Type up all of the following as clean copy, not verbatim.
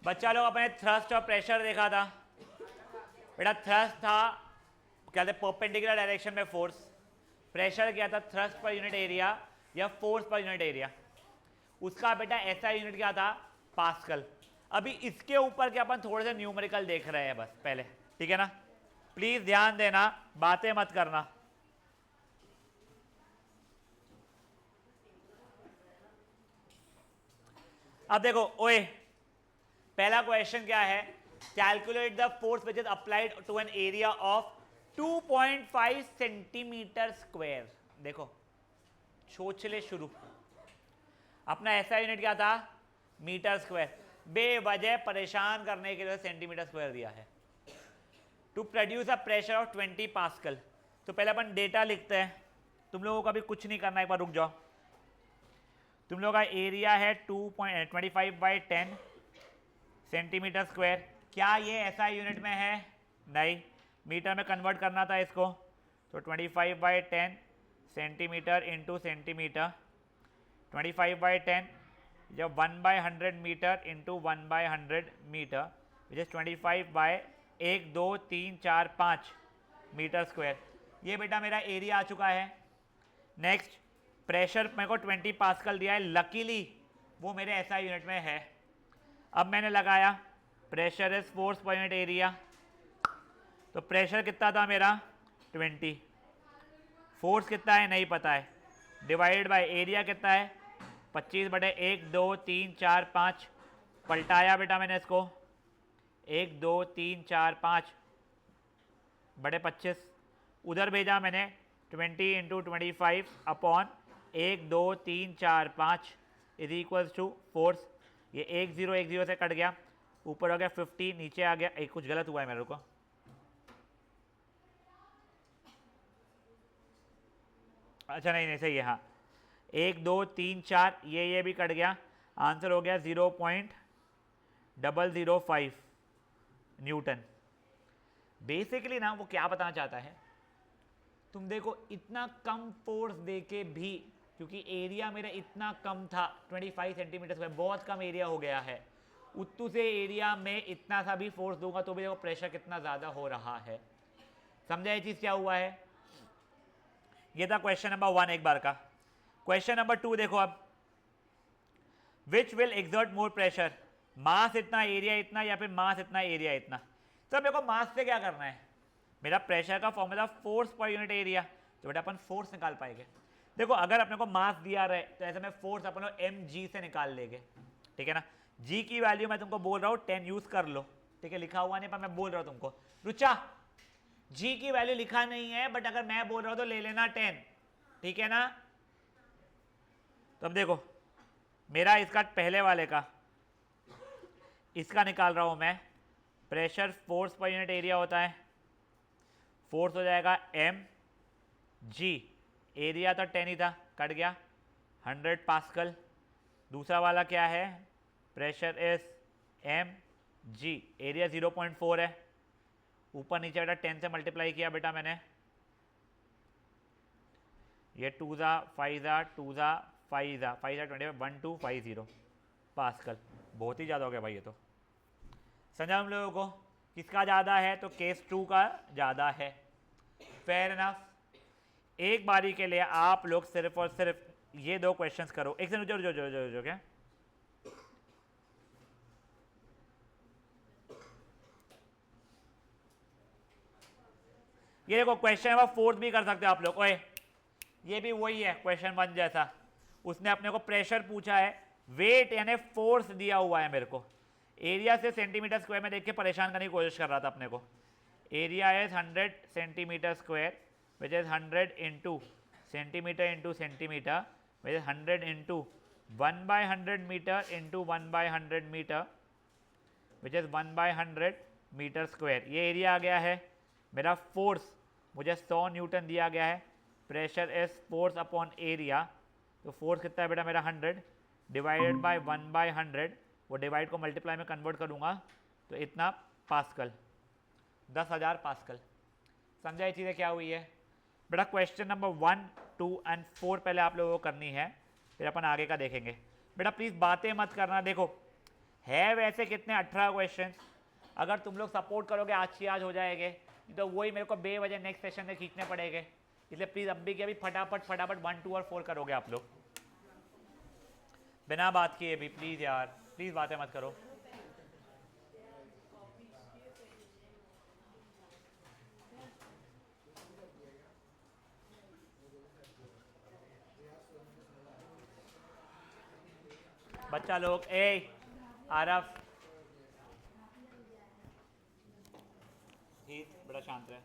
बच्चा लोग अपने थ्रस्ट और प्रेशर देखा था बेटा। थ्रस्ट था क्या था, परपेंडिकुलर डायरेक्शन में फोर्स। प्रेशर क्या था, थ्रस्ट पर यूनिट एरिया या फोर्स पर यूनिट एरिया। उसका बेटा ऐसा यूनिट क्या था, पास्कल। अभी इसके ऊपर क्या अपन थोड़े से न्यूमेरिकल देख रहे हैं बस पहले, ठीक है ना। प्लीज ध्यान देना, बातें मत करना। अब देखो ओए, पहला क्वेश्चन क्या है, calculate the force which is applied to an area of 2.5 centimetre square. देखो छोचले शुरू। अपना ऐसा यूनिट क्या था, मीटर स्क्वायर। बेवजह परेशान करने के लिए सेंटीमीटर स्क्वायर दिया है। To produce a pressure of 20 pascal. तो पहले अपन डेटा लिखते हैं। तुम लोगों को अभी कुछ नहीं करना, एक बार रुक जाओ। तुम लोगों का एरिया है 2.25/10 सेंटीमीटर स्क्वायर। क्या ये ऐसा यूनिट में है, नहीं, मीटर में कन्वर्ट करना था इसको। तो 25/10 सेंटीमीटर इंटू सेंटीमीटर, 25/10 जब 1/100 metre into 1/100 metre which is 25/1 2 3 4 5 metre square. ये बेटा मेरा एरिया आ चुका है। नेक्स्ट, प्रेशर मेरे को 20 पास्कल दिया है, लकीली वो मेरे ऐसा यूनिट में है। अब मैंने लगाया pressure is force per unit area. तो प्रेशर कितना था मेरा 20, फोर्स कितना है नहीं पता है, डिवाइड बाय एरिया कितना है 25/1 2 3 4 5। पलटाया बेटा मैंने इसको, 1 2 3 4 5/25। उधर भेजा मैंने 20 into 25 upon 1 2 3 4 5 is equals to force. ये 1 0 1 0 से कट गया, ऊपर हो गया 50, नीचे आ गया। एक कुछ गलत हुआ है मेरे को, अच्छा नहीं नहीं सही है, हाँ 1 2 3 4, ये भी कट गया। आंसर हो गया 0.005 न्यूटन। बेसिकली ना वो क्या बताना चाहता है, तुम देखो इतना कम फोर्स देके भी, क्योंकि एरिया मेरा इतना कम था 25 सेंटीमीटर स्क्वायर, बहुत कम एरिया हो गया है, उतू से एरिया में इतना सा भी फोर्स दूंगा तो भी देखो प्रेशर कितना ज़्यादा हो रहा है। समझा ये चीज़ क्या हुआ है। ये था क्वेश्चन नंबर 1 एक बार का। क्वेश्चन नंबर 2 देखो अब, which will exert more pressure, mass इतना एरिया इतना या फिर मास इतना एरिया इतना। तो मेरे को मास से क्या करना है, मेरा प्रेशर का formula force per unit area, तो बेटा अपन फोर्स निकाल पाएंगे। देखो अगर अपने को मास दिया रहे तो ऐसे में फोर्स अपन लोग mg से निकाल लेंगे, ठीक है ना। g की वैल्यू मैं तुमको बोल रहा हूँ 10 यूज कर लो, ठीक है, लिखा हुआ नहीं पर मैं बोल रहा हूँ तुमको। रुचा g की वैल्यू लिखा नहीं है, बट अगर मैं बोल रहा हूँ तो ले लेना 10, ठीक है ना। तो अब देखो मेरा इसका पहले वाले का इसका निकाल रहा हूं मैं, pressure force per unit area होता है, फोर्स हो जाएगा mg, एरिया तो 10 ही था, कट गया 100 पास्कल। दूसरा वाला क्या है, प्रेशर इज mg, एरिया 0.4 है, ऊपर नीचे बेटा 10 से मल्टीप्लाई किया बेटा मैंने, ये 2 ज़ा 5 ज़ा 2 ज़ा 5 ज़ा 5 ज़ा 20 1250 पास्कल। बहुत ही ज़्यादा हो गया भाई ये तो। समझा हम लोगों को किसका ज़्यादा है, तो केस 2 का ज़्यादा है। Fair enough. एक बारी के लिए आप लोग सिर्फ और सिर्फ ये 2 क्वेश्चंस करो। एक सेकंड जो क्या, ये देखो क्वेश्चन नंबर 4 भी कर सकते हो आप लोग। ओए ये भी वही है क्वेश्चन 1 जैसा, उसने अपने को प्रेशर पूछा है, वेट यानी फोर्स दिया हुआ है मेरे को, एरिया से सेंटीमीटर स्क्वायर में देख के परेशान करने की कोशिश कर रहा था अपने को। Area is 100 centimetre square which is 100 into centimetre which is 100 into 1/100 metre into 1/100 metre which is 1/100 metre square. ये एरिया आ गया है। मेरा फोर्स मुझे 100 न्यूटन दिया गया है, pressure is force upon area, तो फोर्स कितना है बेटा मेरा 100 डिवाइडेड बाय 1/100, वो डिवाइड को मल्टीप्लाई में कन्वर्ट करूँगा तो इतना पास्कल, 10,000 पास्कल। समझा ये चीज़ें क्या हुई है बेटा। क्वेश्चन नंबर 1 2 एंड 4 पहले आप लोगों को करनी है, फिर अपन आगे का देखेंगे। बेटा प्लीज़ बातें मत करना। देखो है वैसे कितने 18 क्वेश्चन, अगर तुम लोग सपोर्ट करोगे आज की आज हो जाएंगे, तो वही मेरे को बेवजह नेक्स्ट सेशन में खींचने पड़ेंगे। इसलिए प्लीज़ अभी के अभी फटाफट फटाफट 1 2 और 4 करोगे आप लोग बिना बात किए भी। प्लीज़ यार, प्लीज़ बातें मत करो। बच्चा लोग, ए आरफ, ही बड़ा शांत है।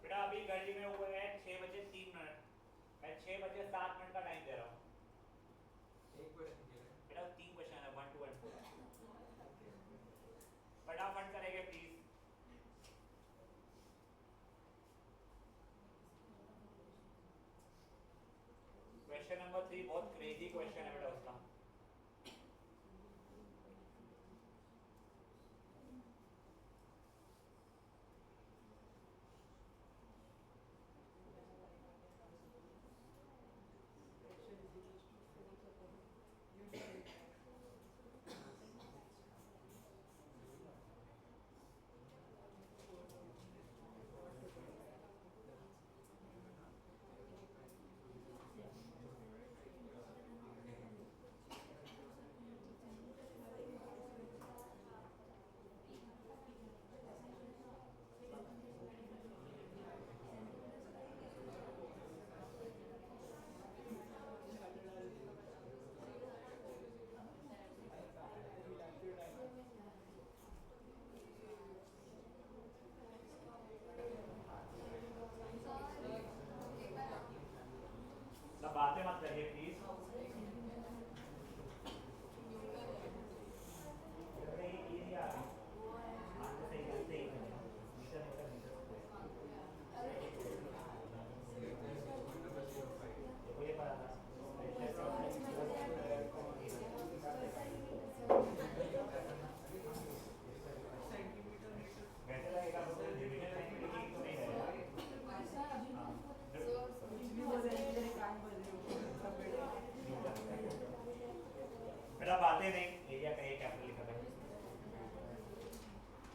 बेटा अभी घड़ी में हुए हैं 6 बजे 3 मिनट, मैं 6 बजे 7 मिनट का टाइम दे रहा हूँ। बेटा 3 क्वेश्चन है, 1 2 एंड 4, फटाफट करेंगे प्लीज। क्वेश्चन नंबर 3 बहुत क्रेजी क्वेश्चन है बेटा उसका। बातें नहीं, एरिया का ये कैपिटल लिखा है।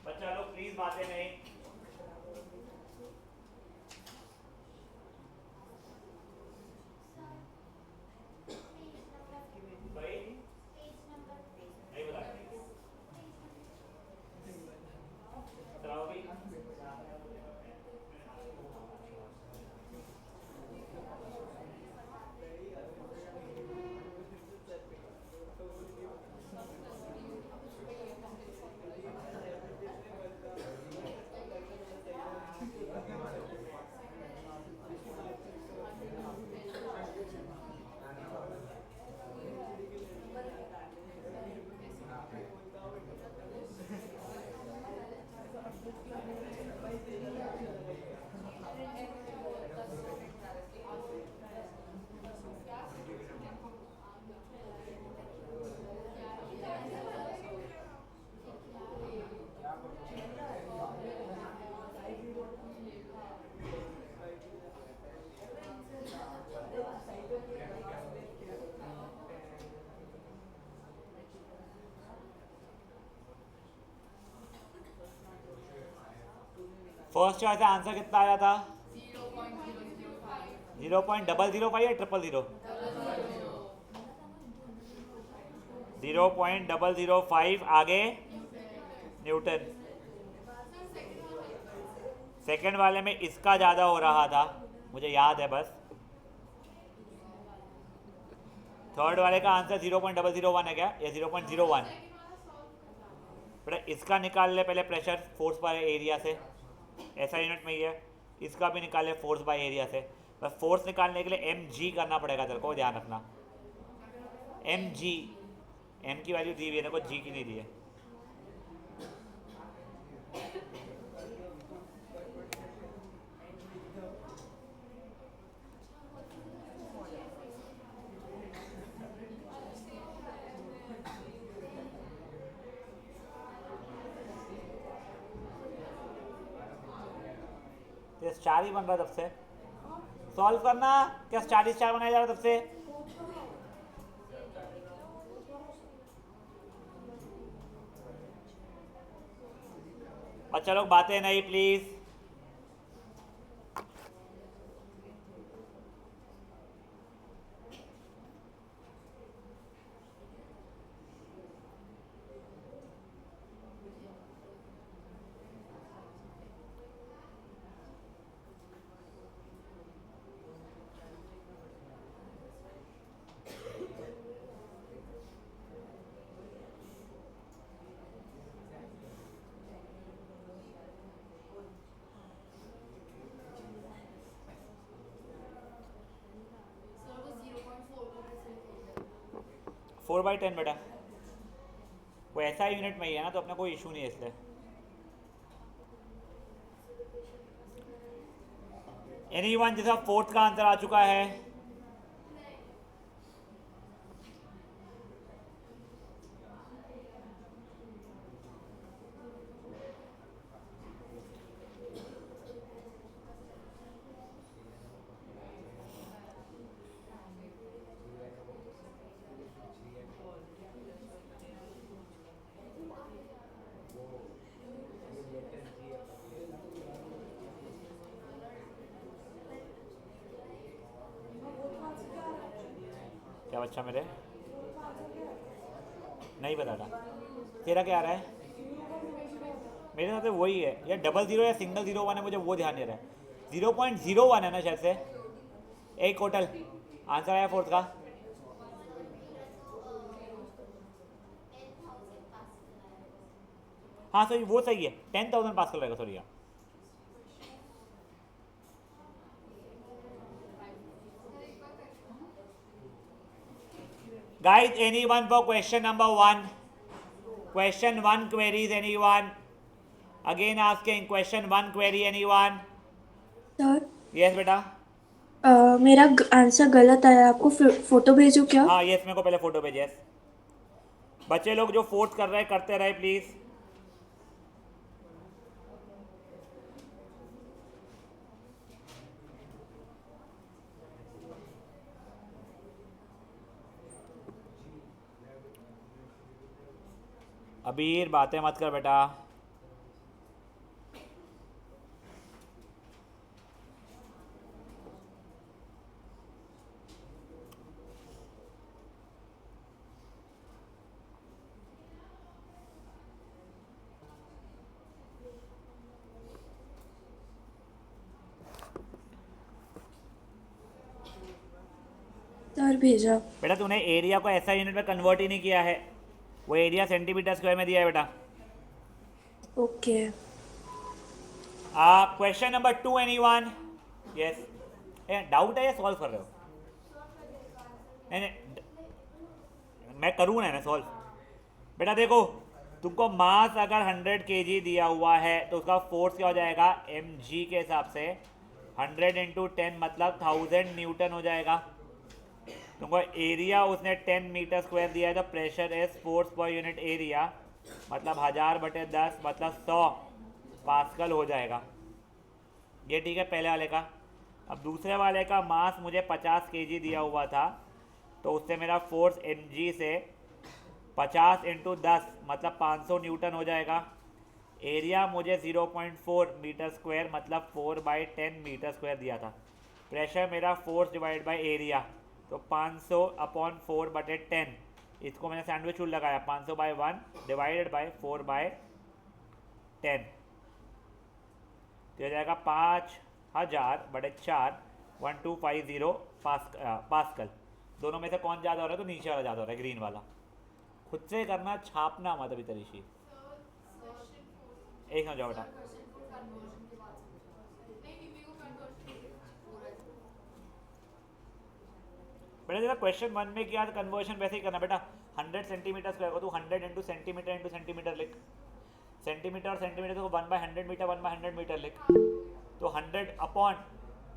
बच्चा लोग प्लीज बातें नहीं। नहीं बता बताओ भाई। फर्स्ट चॉइस आंसर कितना आया था? 0.005 या 000? 0.005 आगे न्यूटन। सेकंड वाले में इसका ज़्यादा हो रहा था, मुझे याद है बस। थर्ड वाले का आंसर 0.001 है क्या, या 0.01? बेटा इसका निकाल ले पहले, प्रेशर फोर्स बाय एरिया से, ऐसा यूनिट में ही है। इसका भी निकाल ले फोर्स बाय एरिया से। बस फोर्स निकालने के लिए mg करना पड़ेगा तेरे को, ध्यान रखना। mg, m की वैल्यू दी हुई है तेरे को, g की नहीं दी है। ये स्टार ही बन रहा है तब से। सॉल्व करना, क्या स्टार ही स्टार बनाया जा रहा है तब से? बच्चा लोग बातें नहीं प्लीज। फोर बाई 10 बेटा, वो ऐसा यूनिट में ही है ना, तो अपना कोई इशू नहीं है इसलिए। एनीवन जिसका फोर्थ का आंसर आ चुका है? क्या बच्चा मेरे नहीं बता रहा, तेरा क्या आ रहा है? मेरे साथ वही है, या 00 या सिंगल 01 है, मुझे वो ध्यान नहीं रहा है। 0.01 है ना शायद से, एक टोटल आंसर आया फोर्थ का। हाँ सही, वो सही है, 10,000 पास्कल रहेगा, sorry. Guys, anyone for question number 1? Question 1 queries, anyone? Again asking question 1 query, anyone? Sir Yes बेटा। मेरा आंसर गलत आया, आपको फोटो भेजो क्या? हाँ यस, मेरे को पहले फोटो भेजे। यस, बच्चे लोग जो फोर्थ कर रहे हैं करते रहे प्लीज। अबीर बातें मत कर बेटा। सर भेजा। बेटा तूने एरिया को ऐसा यूनिट में कन्वर्ट ही नहीं किया है, वो एरिया सेंटीमीटर स्क्वायर में दिया है बेटा। Okay. Question number 2 anyone? Yes, doubt है या सॉल्व कर रहे हो? नहीं नहीं, मैं करूँ ना सॉल्व। बेटा देखो, तुमको मास अगर 100 kg दिया हुआ है तो उसका फोर्स क्या हो जाएगा mg के हिसाब से 100 इंटू 10 मतलब 1000 न्यूटन हो जाएगा। तुमको एरिया उसने 10 मीटर स्क्वायर दिया है तो pressure is force per unit area मतलब 1000/10 मतलब 100 पास्कल हो जाएगा। ये ठीक है पहले वाले का। अब दूसरे वाले का मास मुझे 50 kg दिया हुआ था तो उससे मेरा फोर्स mg से 50 इंटू 10 मतलब 500 न्यूटन हो जाएगा। एरिया मुझे 0.4 मीटर स्क्वायर मतलब 4/10 मीटर स्क्वायर दिया था। प्रेशर मेरा फोर्स डिवाइड बाय एरिया तो 500/4/10, इसको मैंने सैंडविच रूल लगाया 500/1 डिवाइडेड बाय 4/10 तो हो जाएगा 5000/4 1250 पास्कल। दोनों में से कौन ज़्यादा हो रहा है? तो नीचे वाला ज़्यादा हो रहा है, ग्रीन वाला। खुद से करना, छापना मत अभी तरीशी। एक समझाओ बेटा। बेटा जरा क्वेश्चन 1 में किया तो कन्वर्शन वैसे ही करना बेटा। 100 सेंटीमीटर स्क्वायर को तू 100 इंटू सेंटीमीटर लिख। सेंटीमीटर और सेंटीमीटर को 1/100 मीटर 1/100 मीटर लिख। तो 100 अपॉन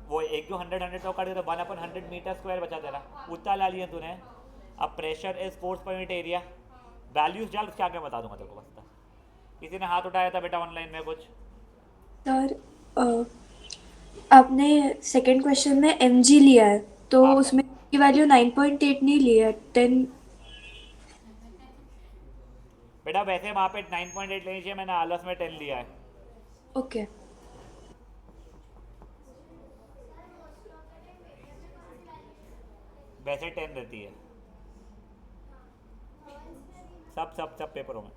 वो एक जो 100 तो काट दे तो 1/100 मीटर स्क्वायर बचा तेरा, उतना ला लिया तूने। अब pressure is force per unit area, values डाल, क्या क्या बता दूंगा तेरे को। बस्ता किसी ने हाथ उठाया था बेटा ऑनलाइन में कुछ? सर आपने सेकंड क्वेश्चन में mg लिया है तो हाँ उसमें की वैल्यू 9.8 नहीं ली है, 10। बेटा वैसे वहाँ पे 9.8 लेनी चाहिए, मैंने आलस में 10 लिया है। ओके। वैसे 10 रहती है सब सब सब पेपरों में।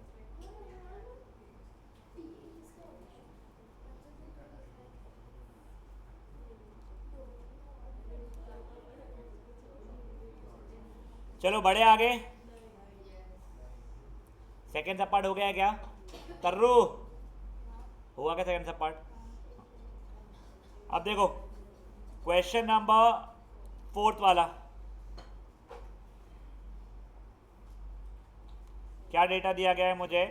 चलो बढ़े आगे। सेकेंड सब पार्ट हो गया है क्या कर्रू? हुआ क्या सेकेंड सब पार्ट? अब देखो क्वेश्चन नंबर 4 वाला, क्या डेटा दिया गया है मुझे?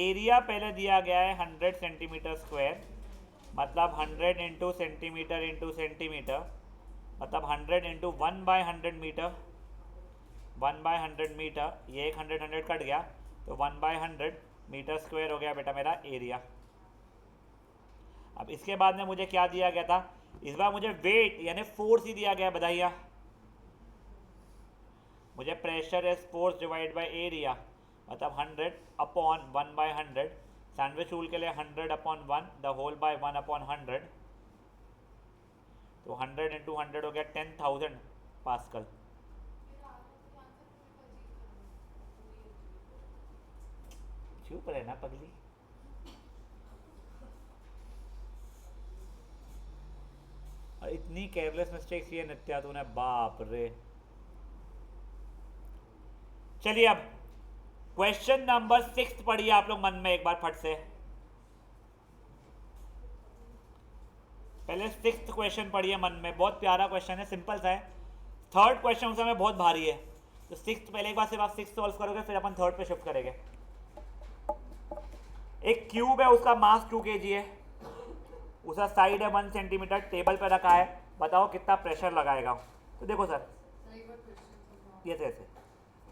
एरिया पहले दिया गया है 100 सेंटीमीटर स्क्वायर मतलब 100 इंटू सेंटीमीटर मतलब 100 इंटू 1/100 मीटर 1/100 मीटर। ये एक 100 कट गया तो 1/100 मीटर स्क्वायर हो गया बेटा मेरा एरिया। अब इसके बाद में मुझे क्या दिया गया था? इस बार मुझे वेट यानी फोर्स ही दिया गया, बधाइया। मुझे pressure is force divide by area मतलब 100 अपॉन 1/100। सैंडविच रूल के लिए 100/1 द होल बाय 1/100 तो 100 इंटू 100 हो गया 10,000 पास्कल। चुप रहना पगली। और इतनी केयरलेस मिस्टेक्स ये नित्या तूने, बाप रे। चलिए अब क्वेश्चन नंबर 6 पढ़िए आप लोग मन में एक बार फट से। पहले 6th क्वेश्चन पढ़िए मन में, बहुत प्यारा क्वेश्चन है, सिंपल सा है। थर्ड क्वेश्चन उस समय बहुत भारी है तो 6th पहले एक बार सिर्फ आप 6th सॉल्व करोगे फिर अपन थर्ड पे शिफ्ट करेंगे। एक क्यूब है, उसका मास 2 kg है, उसका साइड है 1 सेंटीमीटर, टेबल पे रखा है, बताओ कितना प्रेशर लगाएगा। तो देखो सर ये ऐसे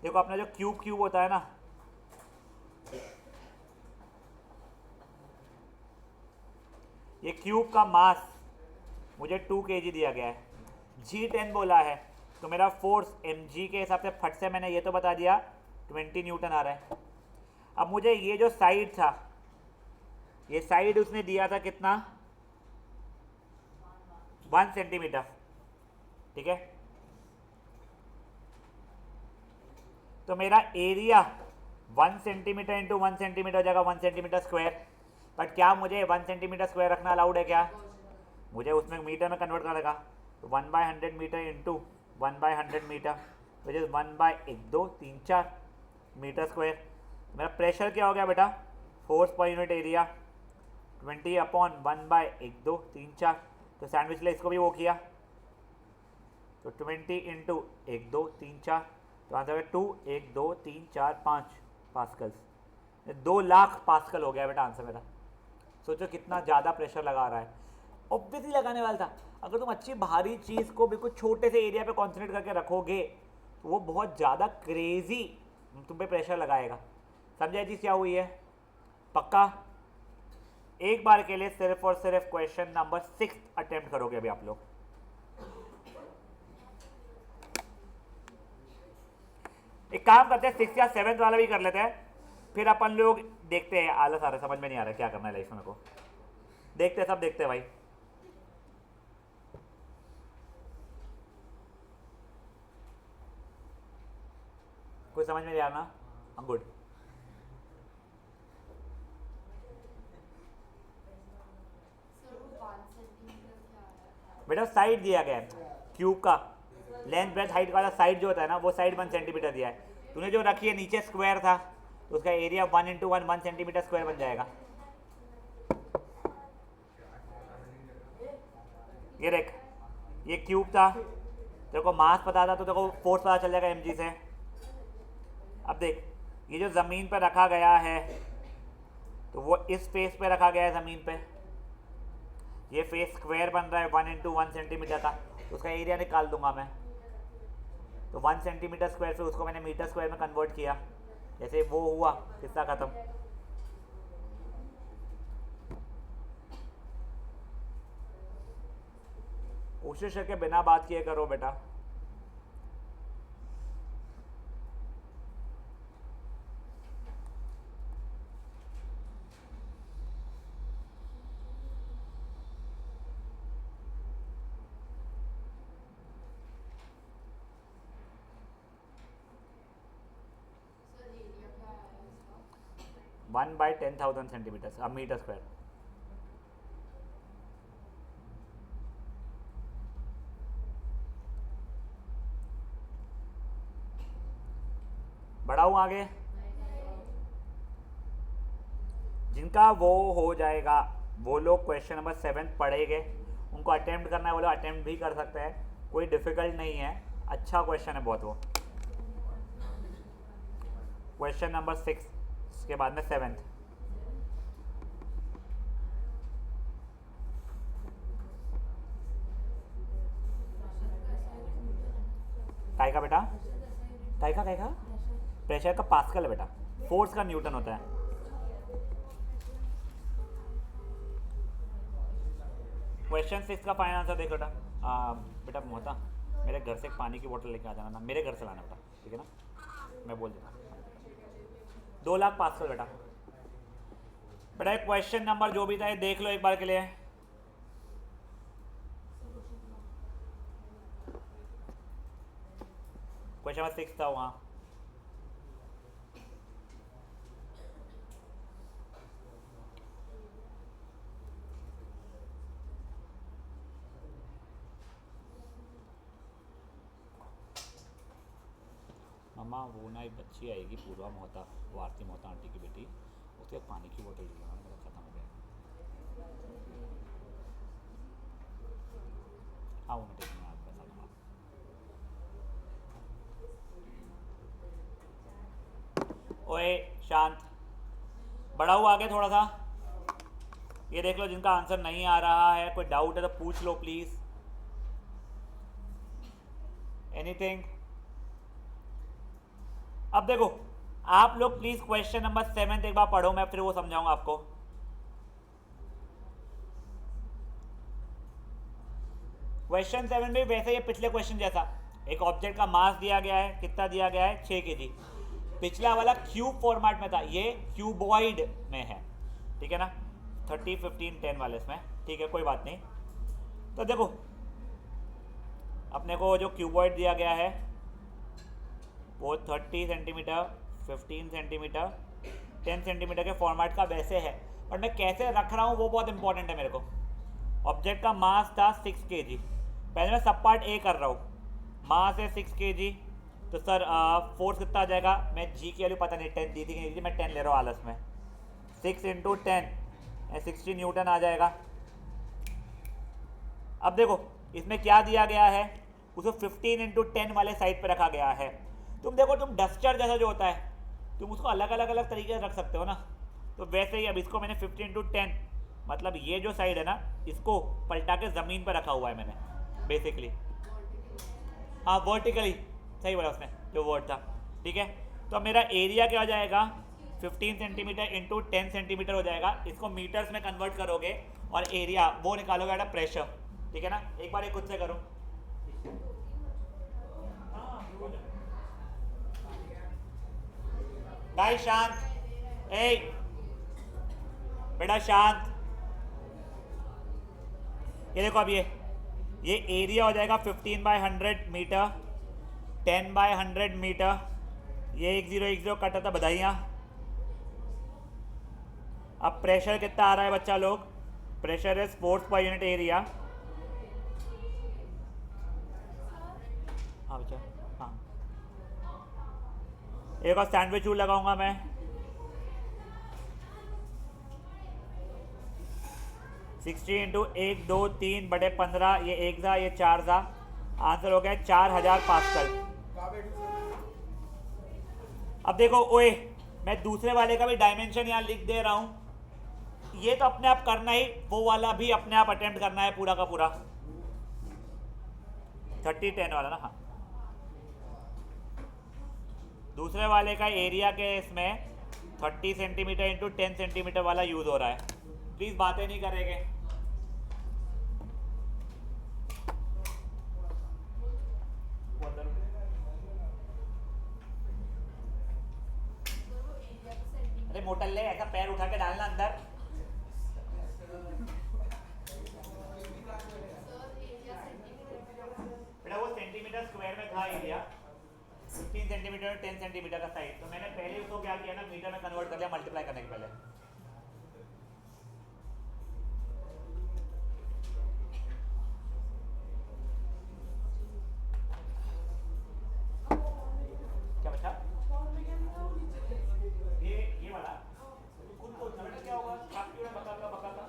देखो, अपना जो क्यूब होता है ना, ये क्यूब का मास मुझे 2 kg दिया गया है, G10 बोला है तो मेरा फोर्स mg के हिसाब से फट से मैंने ये तो बता दिया 20 न्यूटन आ रहा है। अब मुझे ये जो साइड था, ये साइड उसने दिया था कितना, 1 सेंटीमीटर, ठीक है। तो मेरा एरिया 1 सेंटीमीटर इंटू 1 सेंटीमीटर हो जाएगा 1 सेंटीमीटर स्क्वायर। बट क्या मुझे 1 सेंटीमीटर स्क्वायर रखना अलाउड है क्या? मुझे उसमें मीटर में कन्वर्ट करेगा। तो 1/100 metre into 1/100 metre which is 1/1, 2, 3, 4 metre square. मेरा प्रेशर क्या हो गया बेटा? Force per unit area 20/1/1, 2, 3, 4। तो सैंडविच ले इसको भी वो किया, तो 20 इंटू 1, 2, 3, 4। तो आंसर है 2, 1, 2, 3, 4, 5 पास्कल्स। 2 लाख पास्कल हो गया बेटा आंसर मेरा। सोचो कितना ज़्यादा प्रेशर लगा रहा है। ऑब्वियसली लगाने वाला था। अगर तुम अच्छी भारी चीज़ को बिल्कुल छोटे से एरिया पे कॉन्सेंट्रेट करके रखोगे तो वो बहुत ज़्यादा क्रेजी तुम पे प्रेशर लगाएगा। समझा चीज़ क्या हुई है? पक्का? एक बार के लिए सिर्फ और सिर्फ क्वेश्चन नंबर 6 अटेम्प्ट करोगे अभी आप लोग। एक काम करते हैं 6 या 7 वाला भी कर लेते हैं, फिर अपन लोग देखते हैं। आलस आ रहा है, समझ में नहीं आ रहा है क्या करना है लाइफ में को। देखते हैं, सब देखते हैं भाई। कोई समझ में नहीं आ रहा ना? गुड। बेटा साइड दिया गया है क्यूब का, लेंथ ब्रेथ हाइट वाला साइड जो होता है ना, वो साइड 1 सेंटीमीटर दिया है। तूने जो रखी है नीचे स्क्वायर था, तो उसका एरिया 1 इंटू 1 1 सेंटीमीटर स्क्वायर बन जाएगा। ये देख, ये क्यूब था, तेरे को मास पता था तो तेरे को फोर्स पता चल जाएगा mg से। अब देख, ये जो ज़मीन पर रखा गया है तो वो इस फेस पे रखा गया है ज़मीन पे। ये फेस स्क्वायर बन रहा है 1 इंटू 1 सेंटीमीटर का, तो उसका एरिया निकाल दूंगा मैं। तो 1 सेंटीमीटर स्क्वायर से उसको मैंने मीटर स्क्वायर में कन्वर्ट किया। जैसे वो हुआ, किस्सा खत्म। कोशिश करके बिना बात किए करो बेटा। वन बाई 10,000 सेंटीमीटर, अब मीटर स्क्वायर। बढ़ाऊं आगे? जिनका वो हो जाएगा वो लोग क्वेश्चन नंबर 7 पढ़ेंगे। उनको अटेम्प्ट करना है वो लोग अटेम्प्ट भी कर सकते हैं, कोई डिफिकल्ट नहीं है। अच्छा क्वेश्चन है बहुत वो। क्वेश्चन नंबर 6 के बाद में 7th। काय का बेटा? काय का? प्रेशर का पास्कल है बेटा, फोर्स का न्यूटन होता है। क्वेश्चन 6 का फाइनल आंसर देखो बेटा। बेटा मोहता, मेरे घर से एक पानी की बोतल लेके आ जाना ना, मेरे घर से लाना बेटा, ठीक है ना? मैं बोल देता। 2 लाख पास्कल बेटा। बेटा एक क्वेश्चन नंबर जो भी था ये देख लो एक बार के लिए। क्वेश्चन नंबर 6 था वहाँ। मम्मा वो ना एक बच्ची आएगी, पूर्वा मोहता, वो आरती मोहता आंटी की बेटी, उसके पानी की बोतल ले लेना, मेरा ख़त्म हो गया। हाँ वो मैं देखूँगा, आप बता दूँगा। ओए शांत, बढ़ाओ आगे थोड़ा सा। ये देख लो जिनका आंसर नहीं आ रहा है, कोई डाउट है तो पूछ लो प्लीज़। एनीथिंग? अब देखो आप लोग प्लीज क्वेश्चन नंबर 7 एक बार पढ़ो, मैं फिर वो समझाऊंगा आपको। क्वेश्चन 7 में वैसे ये पिछले क्वेश्चन जैसा, एक ऑब्जेक्ट का मास दिया गया है, कितना दिया गया है? 6 kg। पिछला वाला क्यूब फॉर्मेट में था, ये क्यूबॉइड में है, ठीक है ना, 30, 15, 10 वाले इसमें, ठीक है, कोई बात नहीं। तो देखो अपने को जो क्यूबॉइड दिया गया है वो 30 सेंटीमीटर, 15 सेंटीमीटर, 10 सेंटीमीटर के फॉर्मेट का वैसे है, और मैं कैसे रख रहा हूँ वो बहुत इंपॉर्टेंट है मेरे को। ऑब्जेक्ट का मास था 6 kg, पहले मैं सब पार्ट ए कर रहा हूँ, मास है 6 kg, तो सर फोर्स कितना आ जाएगा, मैं जी की वैल्यू पता नहीं 10 दी थी कि नहीं दी थी, मैं 10 ले रहा हूँ आलस में, 6 × 10 60 न्यूटन आ जाएगा। अब देखो इसमें क्या दिया गया है, उसको 15 × 10 वाले साइड पे रखा गया है। तुम देखो, तुम डस्टर जैसा जो होता है तुम उसको अलग अलग अलग तरीके से रख सकते हो ना, तो वैसे ही अब इसको मैंने 15 × 10, मतलब ये जो साइड है ना इसको पलटा के ज़मीन पर रखा हुआ है मैंने बेसिकली, हाँ वर्टिकली, सही बोला उसने जो वर्ड था, ठीक है। तो अब मेरा एरिया क्या हो जाएगा, 15 सेंटीमीटर × 10 सेंटीमीटर हो जाएगा, इसको मीटर्स में कन्वर्ट करोगे और एरिया वो निकालोगे एट प्रेशर, ठीक है ना। एक बार ये खुद से करो, भाई शांत, ए बेटा शांत। ये देखो अब ये एरिया हो जाएगा 15/100 मीटर, 10/100 मीटर, ये 1010 कटा था, बधाइयाँ। अब प्रेशर कितना आ रहा है बच्चा लोग, pressure is force per unit area, हाँ बच्चा, हाँ एक और सैंडविच रूल लगाऊंगा मैं, 60 × 1, 2, 3/15, ये 1 था, ये 4 था, आंसर हो गया 4000 पास्कल। अब देखो ओए, मैं दूसरे वाले का भी डायमेंशन यहाँ लिख दे रहा हूँ, ये तो अपने आप करना ही, वो वाला भी अपने आप अटेम्प्ट करना है पूरा का पूरा, 30, 10 वाला ना, हाँ। दूसरे वाले का एरिया के इसमें 30 सेंटीमीटर × 10 सेंटीमीटर वाला यूज हो रहा है, प्लीज बातें नहीं करेंगे। अरे मोटल ले, ऐसा पैर उठा के डालना अंदर, बेटा वो सेंटीमीटर स्क्वायर में था एरिया, 15 सेंटीमीटर 10 सेंटीमीटर का साइड, तो मैंने पहले उसको क्या किया ना, मीटर में कन्वर्ट कर लिया मल्टीप्लाई करने के पहले। क्या बचा, ये वाला खुद सोचना बेटा क्या होगा, काफी बकाता,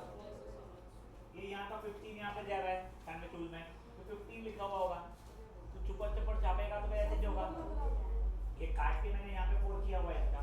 ये यहाँ का 15 यहाँ पे जा रहा है सैंडविच टूल में, तो 15 लिखा हुआ होगा, तो चुपड़ चुपड़ छापेगा तो ऐसे ही होगा, ये काट के मैंने यहाँ पे फोल्ड किया हुआ है इसका,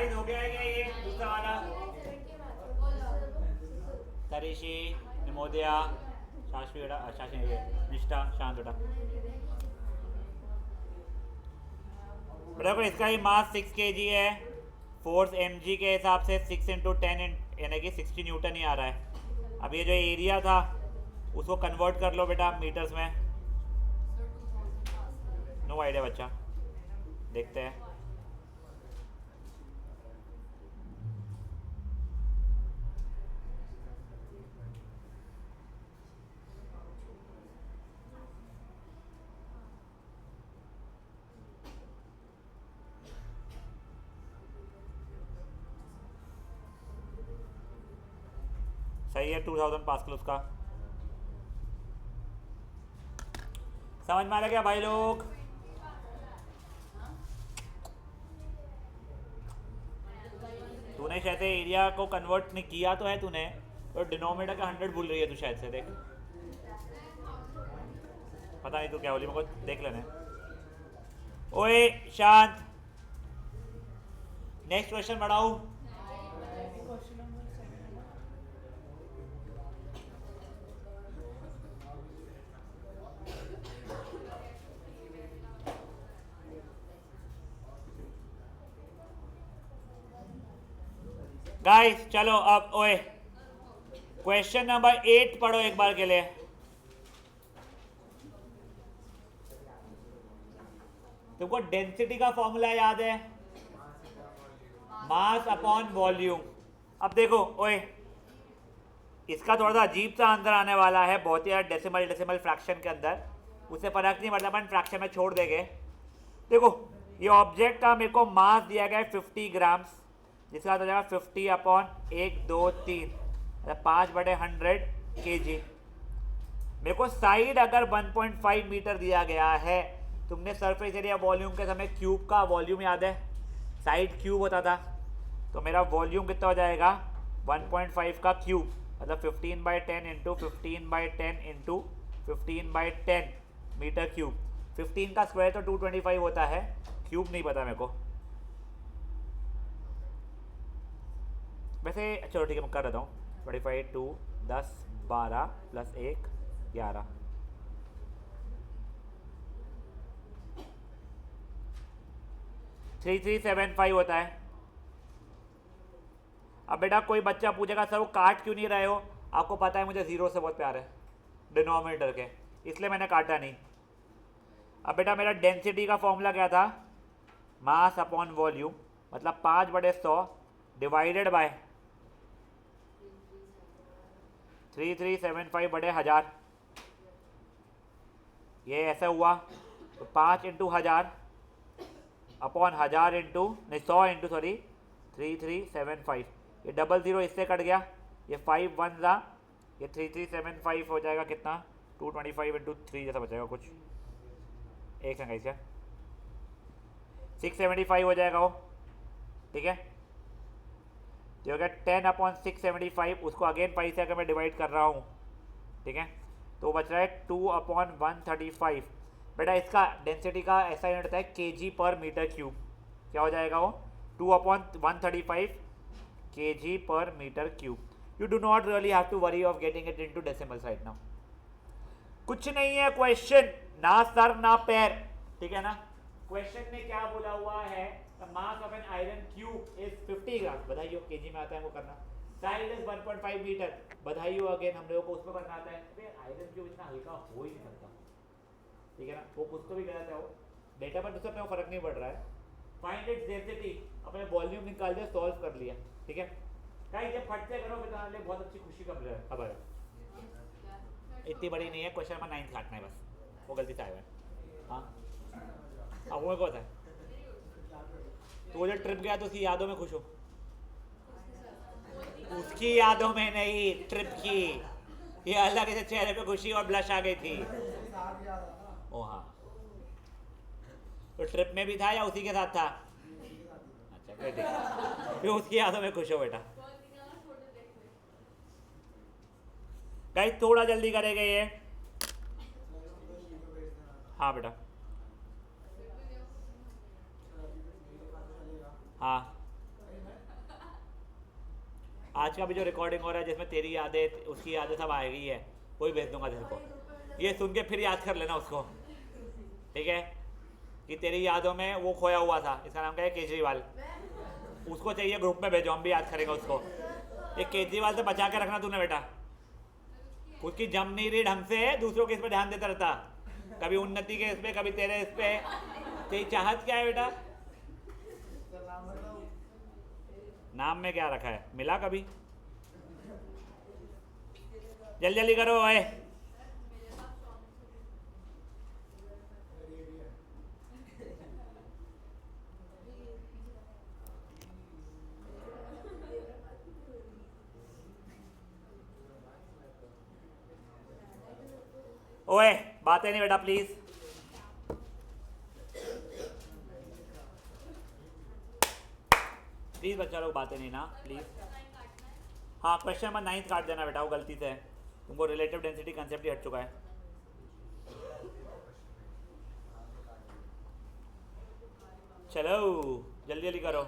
गाइस हो गया है क्या ये दूसरा वाला? तरीशी, निमोदिया, शाश्वी बेटा, शाशी ये निष्ठा, शांत बेटा। बराबर इसका ही मास 6 kg है, फोर्स mg के हिसाब से 6 इंटू 10 यानी कि 60 न्यूटन ही आ रहा है। अब ये जो एरिया था उसको कन्वर्ट कर लो बेटा मीटर्स में। नो आइडिया बच्चा, देखते हैं। सही है 2000 पास्कल उसका। समझ में आ रहा क्या भाई लोग? तूने शायद से एरिया को कन्वर्ट नहीं किया तो है तूने, तो डिनोमिनेटर का 100 भूल रही है तू शायद से। देख पता नहीं तू क्या बोली, मेरे को देख लेने। ओए शांत, नेक्स्ट क्वेश्चन बढ़ाऊं? गाइस चलो अब ओए क्वेश्चन नंबर 8 पढ़ो एक बार के लिए। तुमको डेंसिटी का फॉर्मूला याद है? मास अपॉन वॉल्यूम। अब देखो ओए, इसका थोड़ा सा अजीब सा आंसर आने वाला है, बहुत ही डेसिमल फ्रैक्शन के अंदर। उससे फर्क नहीं पड़ता, अपन फ्रैक्शन में छोड़ देंगे। देखो ये ऑब्जेक्ट का मेरे को मास दिया गया है 50 ग्राम्स, जिसका हो जाएगा 50 अपॉन 1 2 3 5/100 kg। मेरे को साइड अगर 1.5 मीटर दिया गया है, तुमने सरफेस एरिया वॉल्यूम के समय क्यूब का वॉल्यूम याद है, साइड क्यूब होता था, तो मेरा वॉल्यूम कितना हो जाएगा 1.5 का क्यूब, मतलब 15/10 इंटू 15/10 इंटू 15/10 मीटर क्यूब। 15 का स्क्वायर तो 225 होता है, क्यूब नहीं पता मेरे को वैसे। चलो ठीक है मैं कर देता हूँ। 25 2 10 12 प्लस 1 11 3375 होता है। अब बेटा कोई बच्चा पूछेगा सर वो काट क्यों नहीं रहे हो? आपको पता है मुझे जीरो से बहुत प्यार है डिनोमिनेटर के, इसलिए मैंने काटा नहीं। अब बेटा मेरा डेंसिटी का फॉर्मूला क्या था? मास अपॉन वॉल्यूम, मतलब 5/100 डिवाइडेड बाय 3375/1000। ये ऐसा हुआ तो 5 इंटू 1000 अपॉन 1000 इंटू नहीं 100 इंटू सॉरी 3375। ये डबल ज़ीरो इससे कट गया, ये 5 1 ज़ा, ये 3375 हो जाएगा कितना 225 इंटू 3 जैसा बचेगा कुछ, एक सेकंड इसका 675 हो जाएगा वो, ठीक है। जो हो गया 10 अपॉन 675, उसको अगेन 5 से अगर मैं डिवाइड कर रहा हूँ, ठीक है, तो बच रहा है 2 अपॉन 135। बेटा इसका डेंसिटी का ऐसा यूनिट होता है kg पर मीटर क्यूब। क्या हो जाएगा वो 2 अपॉन 135 kg पर metre cube. You do not really have to worry of getting it into decimals right now. कुछ नहीं है क्वेश्चन, ना सर ना पैर, ठीक है ना। क्वेश्चन में क्या बोला हुआ है? The mass of an iron cube is 50 ग्राम, बधाई हो, केजी में आता है वो करना। साइड इज 1.5 मीटर, बधाई हो अगेन, हम लोगों को उसमें करना आता है। आयरन क्यूब इतना हल्का हो ही नहीं सकता, ठीक है ना, वो कुछ तो भी गलत है, वो डेटा पर दूसरा में फर्क नहीं पड़ रहा है। फाइंड इट्स डेंसिटी, अपने वॉल्यूम निकाल दिया, सॉल्व कर लिया, ठीक है। गाइस जब फट से करो तो लिए बहुत अच्छी खुशी का खबर है, इतनी बड़ी नहीं है। क्वेश्चन नंबर 9 काटना है बस, वो गलती से आया है। हाँ अब वो को होता है, तो वो जो ट्रिप गया तो उसकी यादों में खुश हो? उसकी यादों में नहीं, ट्रिप की। ये अलग से चेहरे पे खुशी और ब्लश आ गई थी। ओ हाँ, तो ट्रिप में भी था या उसी के साथ था? अच्छा फिर ठीक है, फिर उसकी यादों में खुश हो बेटा। गाइस थोड़ा जल्दी करेंगे ये। हाँ बेटा, हाँ आज का भी जो रिकॉर्डिंग हो रहा है जिसमें तेरी यादें उसकी यादें सब आ गई है, वही भेज दूंगा तेरे को। ये सुन के फिर याद कर लेना उसको, ठीक है, कि तेरी यादों में वो खोया हुआ था, इसका नाम क्या है, केजरीवाल। उसको चाहिए ग्रुप में भेजो, हम भी याद करेंगे उसको। ये केजरीवाल से बचा के रखना तूने बेटा, उसकी जम नहीं रही ढंग से, दूसरों के इस पे ध्यान देता रहता, कभी उन्नति के इस पे, कभी तेरे इस पे। तेरी चाहत क्या है बेटा? नाम में क्या रखा है, मिला कभी? जल्दी जल्दी करो ओए। ओए बातें नहीं बेटा प्लीज। प्लीज बच्चा लोग बातें नहीं ना प्लीज। हाँ क्वेश्चन नंबर 9 काट देना बेटा, वो गलती से है, तुमको रिलेटिव डेंसिटी कंसेप्ट ही हट चुका है। चलो जल्दी जल्दी करो।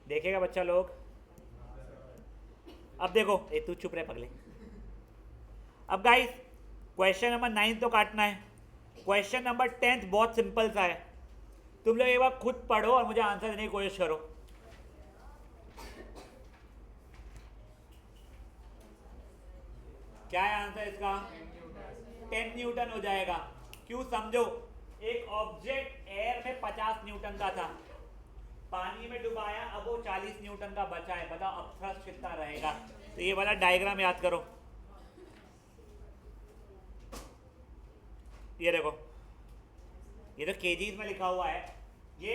देखेगा बच्चा लोग। अब देखो, ए तू चुप रहे पगले। अब गाइस क्वेश्चन नंबर 9 तो काटना है, क्वेश्चन नंबर 10 बहुत सिंपल सा है, तुम लोग एक बार खुद पढ़ो और मुझे आंसर देने की कोशिश करो। क्या है आंसर इसका? 10 न्यूटन हो जाएगा। क्यों समझो, एक ऑब्जेक्ट एयर में 50 न्यूटन का था, पानी में डुबाया, अब वो 40 न्यूटन का बचा है, बताओ अब थ्रस्ट कितना रहेगा? तो ये वाला डायग्राम याद करो, ये देखो, ये तो केजीज में लिखा हुआ है, ये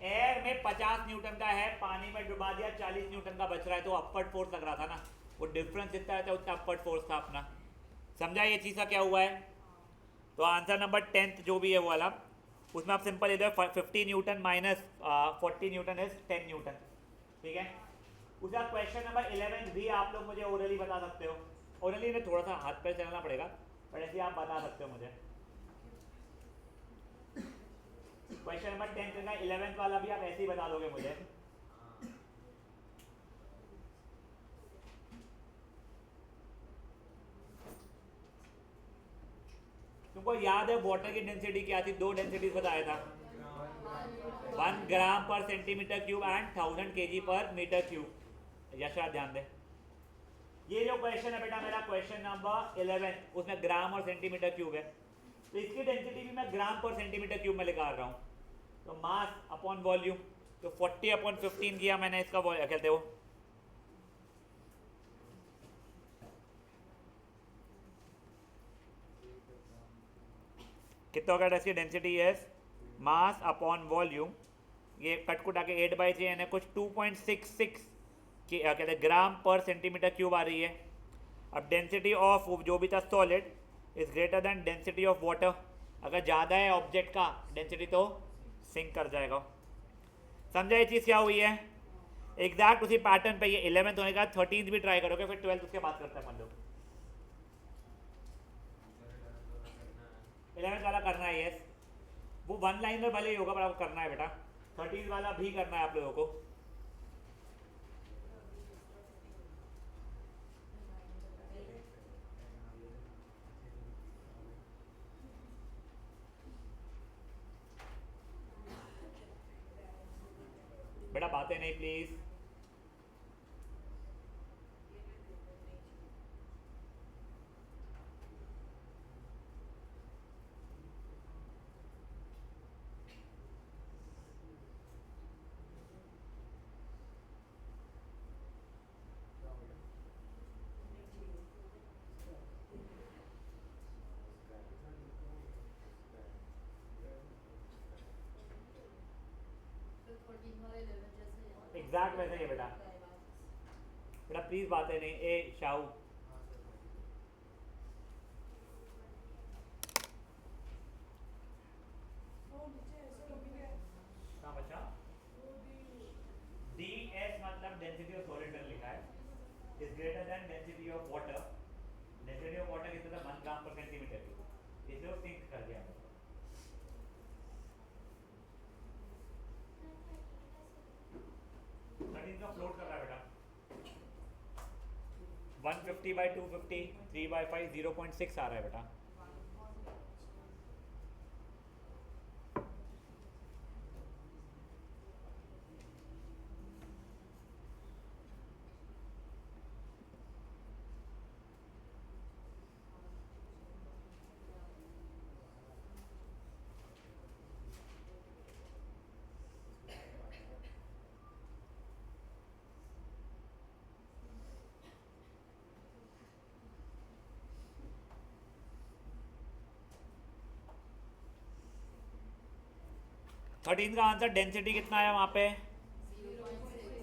एयर में 50 न्यूटन का है, पानी में डुबा दिया 40 न्यूटन का बच रहा है, तो अपवर्ड फोर्स लग रहा था ना, वो डिफरेंस जितना रहता है उतना अपवर्ड फोर्स था अपना। समझा ये चीज़ का क्या हुआ है? तो आंसर नंबर 10 जो भी है वो वाला, उसमें आप सिंपल इधर 50 Newton minus 40 Newton is 10 Newton, ठीक है। उसका क्वेश्चन नंबर 11 भी आप लोग मुझे ओरली बता सकते हो, ओरली में थोड़ा सा हाथ पैर चलाना पड़ेगा, पर ऐसे आप बता सकते हो मुझे। क्वेश्चन नंबर 10 का 11th वाला भी आप ऐसे ही बता दोगे मुझे। तुमको याद है वाटर की डेंसिटी क्या थी? दो डेंसिटीज बताया था, 1 ग्राम पर सेंटीमीटर क्यूब एंड 1000 kg पर मीटर क्यूब। यशराज ध्यान दे, ये जो क्वेश्चन है बेटा मेरा क्वेश्चन नंबर 11, उसमें ग्राम और सेंटीमीटर क्यूब है, तो इसकी डेंसिटी भी मैं ग्राम पर सेंटीमीटर क्यूब में निकाल रहा हूँ। तो मास अपॉन वॉल्यूम, तो 40/15 किया मैंने इसका, क्या कहते हो, कितना होगा इसकी डेंसिटी है, मास अपॉन वॉल्यूम, ये कट कुटा के 8/3 यानी कुछ 2.66 क्या कहते हैं ग्राम पर सेंटीमीटर क्यूब आ रही है। अब डेंसिटी ऑफ जो भी था solid is greater than density of water, अगर ज़्यादा है ऑब्जेक्ट का डेंसिटी तो सिंक कर जाएगा। समझा ये चीज़ क्या हुई है? एग्जैक्ट उसी पैटर्न पे ये 11th होने का 13th भी ट्राई करोगे, फिर 12th उसके बाद करते हैं अपन लोग। 11th वाला करना है, यस, वो 1 लाइन में भले ही होगा पर आपको करना है बेटा, 13th वाला भी करना है आप लोगों को। बेटा बातें नहीं प्लीज। एग्जैक्ट वैसे ही है बेटा। बेटा प्लीज बातें नहीं। ए शाहू कहाँ बचा? डी एस मतलब डेंसिटी ऑफ सॉलिड मैंने लिखा है, is greater than density of water. Density of water कितना था? 1 ग्राम पर सेंटीमीटर क्यूब। इसलिए थिंक कर दिया। 13 का फ्लोट कर रहा है बेटा। 150 बाई 250 3 बाई 5 0.6 आ रहा है बेटा। थर्टीन का आंसर डेंसिटी कितना आया वहाँ पे?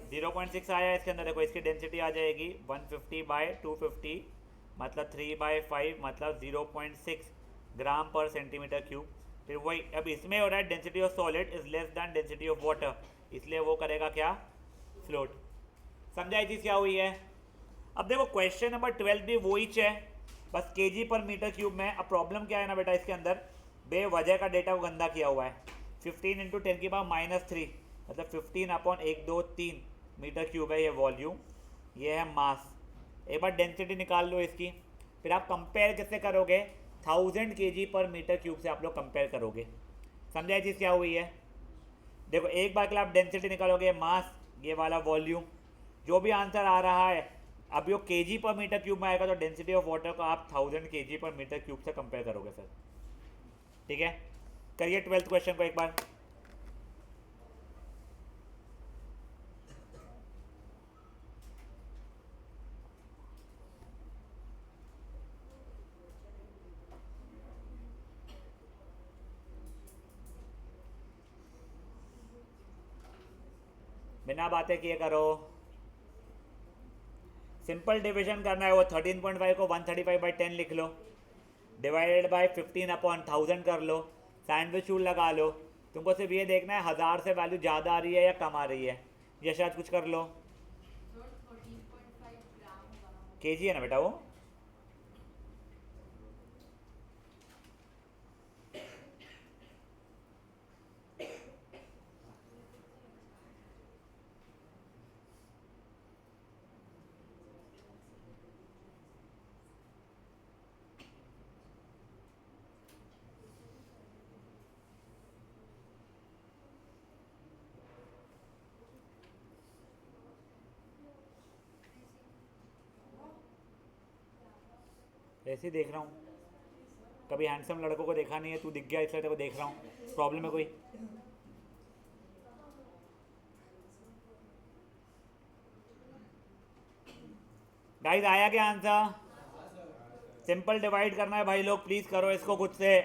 0.6 आया। इसके अंदर देखो इसकी डेंसिटी आ जाएगी 150 बाई 250 मतलब 3 बाई 5 मतलब 0.6 ग्राम पर सेंटीमीटर क्यूब। फिर वही अब इसमें हो रहा है density of solid is less than density of water, इसलिए वो करेगा क्या? फ्लोट। समझा ये चीज़ क्या हुई है? अब देखो क्वेश्चन नंबर 12 भी वही है, बस केजी पर मीटर क्यूब में। अब प्रॉब्लम क्या है ना बेटा, इसके अंदर बेवजह का डेटा को गंदा किया हुआ है। 15 इंटू 10 की पावर -3 मतलब 15 अपॉन 1 2 3 मीटर क्यूब है ये वॉल्यूम, ये है मास। एक बार डेंसिटी निकाल लो इसकी, फिर आप कंपेयर किससे करोगे? 1000 केजी पर मीटर क्यूब से आप लोग कंपेयर करोगे। समझा ये चीज़ क्या हुई है? देखो एक बार के लिए आप डेंसिटी निकालोगे, मास ये वाला वॉल्यूम, जो भी आंसर आ रहा है अब यो केजी पर मीटर क्यूब में आएगा तो डेंसिटी ऑफ वाटर को आप 1000 केजी पर मीटर क्यूब से कंपेयर करोगे फिर। ठीक है, करिए 12th क्वेश्चन को एक बार। बिना बातें किए करो। सिंपल डिवीजन करना है, वो 13.5 को 135/10 लिख लो, डिवाइडेड बाय 15 अपॉन 1000 कर लो, सैंडविच रूल लगा लो। तुमको सिर्फ ये देखना है 1000 से वैल्यू ज़्यादा आ रही है या कम आ रही है। ये शायद कुछ कर लो, केजी है ना बेटा वो। ऐसे ही देख रहा हूँ, कभी हैंडसम लड़कों को देखा नहीं है, तू दिख गया इसलिए तेरे को देख रहा हूँ। प्रॉब्लम है कोई? गाइस आया क्या आंसर? सिंपल डिवाइड करना है भाई लोग, प्लीज करो इसको खुद से।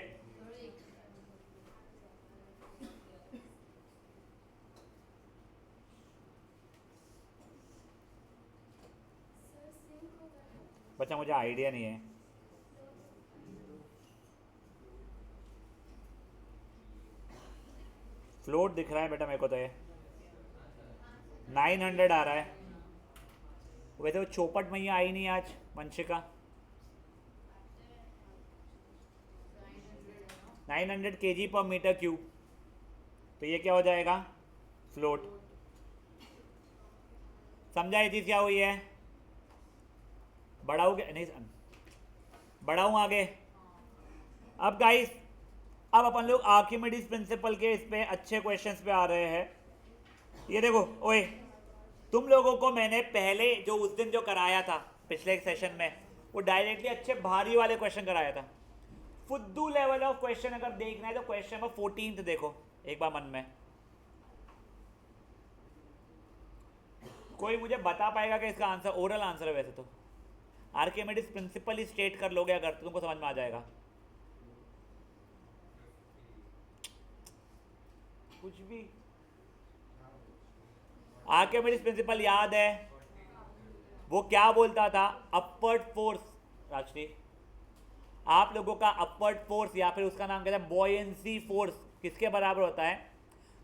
बच्चा मुझे आइडिया नहीं है। फ्लोट दिख रहा है बेटा मेरे को तो, ये 900 आ रहा है। वैसे वो चौपट मैया आई नहीं आज वंशिका। 900 केजी पर मीटर क्यूब, तो ये क्या हो जाएगा? फ्लोट। समझा ये चीज़ क्या हुई है? बढ़ाऊँ नहीं, बढ़ाऊँ आगे। अब गाइस अब अपन लोग आर्किमिडीज प्रिंसिपल के इस पे अच्छे क्वेश्चंस पे आ रहे हैं। ये देखो ओए, तुम लोगों को मैंने पहले जो उस दिन जो कराया था पिछले सेशन में, वो डायरेक्टली अच्छे भारी वाले क्वेश्चन कराया था। फुद्दू लेवल ऑफ क्वेश्चन अगर देखना है तो क्वेश्चन नंबर 14 देखो एक बार मन में। कोई मुझे बता पाएगा कि इसका आंसर? ओरल आंसर है वैसे तो। आर्किमिडीज प्रिंसिपल ही स्टेट कर लोगे अगर तो तुमको समझ में आ जाएगा। कुछ भी आर्किमिडीज प्रिंसिपल याद है? वो क्या बोलता था? अपवर्ड फोर्स, राजश्री, आप लोगों का अपवर्ड फोर्स या फिर उसका नाम कहता है बॉयंसी फोर्स किसके बराबर होता है?